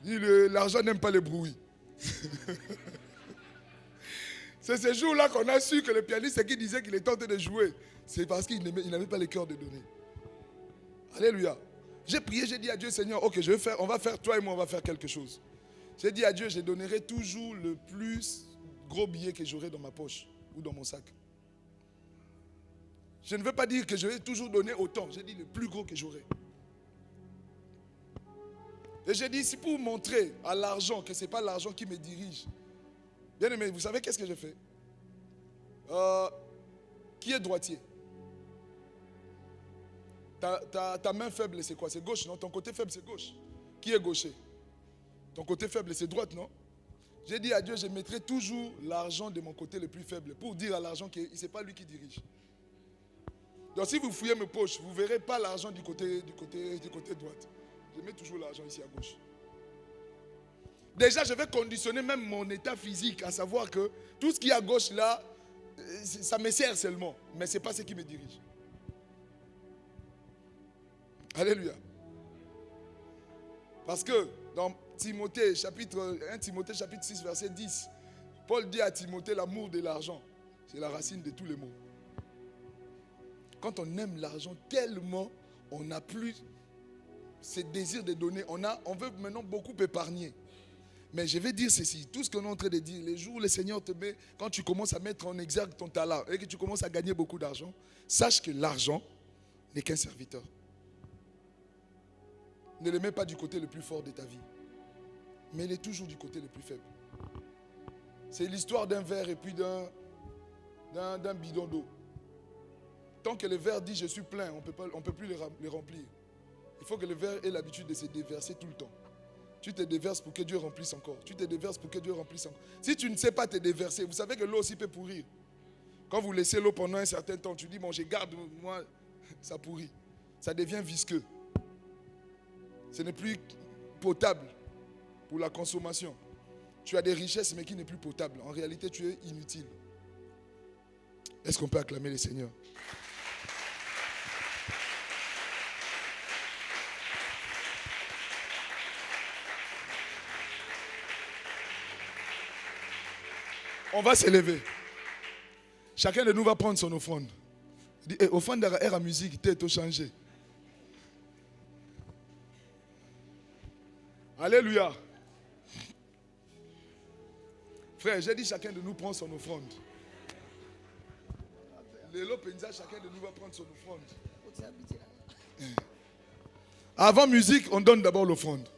L'argent n'aime pas les bruits. C'est ce jour-là qu'on a su que le pianiste qui disait qu'il était en train de jouer, c'est parce qu'il n'avait pas le cœur de donner. Alléluia. J'ai prié, j'ai dit à Dieu, Seigneur, ok, on va faire, toi et moi, on va faire quelque chose. J'ai dit à Dieu, je donnerai toujours le plus gros billet que j'aurai dans ma poche ou dans mon sac. Je ne veux pas dire que je vais toujours donner autant. J'ai dit le plus gros que j'aurai. Et j'ai dit, c'est pour montrer à l'argent que ce n'est pas l'argent qui me dirige. Bien aimé, vous savez qu'est-ce que j'ai fait? Qui est droitier? Ta main faible, c'est quoi? C'est gauche, non? Ton côté faible, c'est gauche. Qui est gaucher? Ton côté faible, c'est droite, non? J'ai dit à Dieu, je mettrai toujours l'argent de mon côté le plus faible pour dire à l'argent que ce n'est pas lui qui dirige. Donc si vous fouillez mes poches, vous ne verrez pas l'argent du côté droite. Je mets toujours l'argent ici à gauche. Déjà, je vais conditionner même mon état physique à savoir que tout ce qui est à gauche là, ça me sert seulement. Mais ce n'est pas ce qui me dirige. Alléluia. Parce que dans 1 Timothée chapitre 6, verset 10, Paul dit à Timothée, l'amour de l'argent, c'est la racine de tous les maux. Quand on aime l'argent tellement, on n'a plus ce désir de donner. On veut maintenant beaucoup épargner. Mais je vais dire ceci, tout ce qu'on est en train de dire, les jours où le Seigneur te met, quand tu commences à mettre en exergue ton talent et que tu commences à gagner beaucoup d'argent, sache que l'argent n'est qu'un serviteur. Ne le mets pas du côté le plus fort de ta vie, mais il est toujours du côté le plus faible. C'est l'histoire d'un verre et puis d'un bidon d'eau. Tant que le verre dit je suis plein, on ne peut plus le remplir. Il faut que le verre ait l'habitude de se déverser tout le temps. Tu te déverses pour que Dieu remplisse encore. Tu te déverses pour que Dieu remplisse encore. Si tu ne sais pas te déverser, vous savez que l'eau aussi peut pourrir. Quand vous laissez l'eau pendant un certain temps, tu dis, bon, je garde, moi, ça pourrit. Ça devient visqueux. Ce n'est plus potable pour la consommation. Tu as des richesses, mais qui n'est plus potable. En réalité, tu es inutile. Est-ce qu'on peut acclamer le Seigneur? On va s'élever. Chacun de nous va prendre son offrande. Il dit, offrande à musique, t'es tout changé. Alléluia. Frère, j'ai dit chacun de nous prend son offrande. Chacun de nous va prendre son offrande. Avant musique, on donne d'abord l'offrande.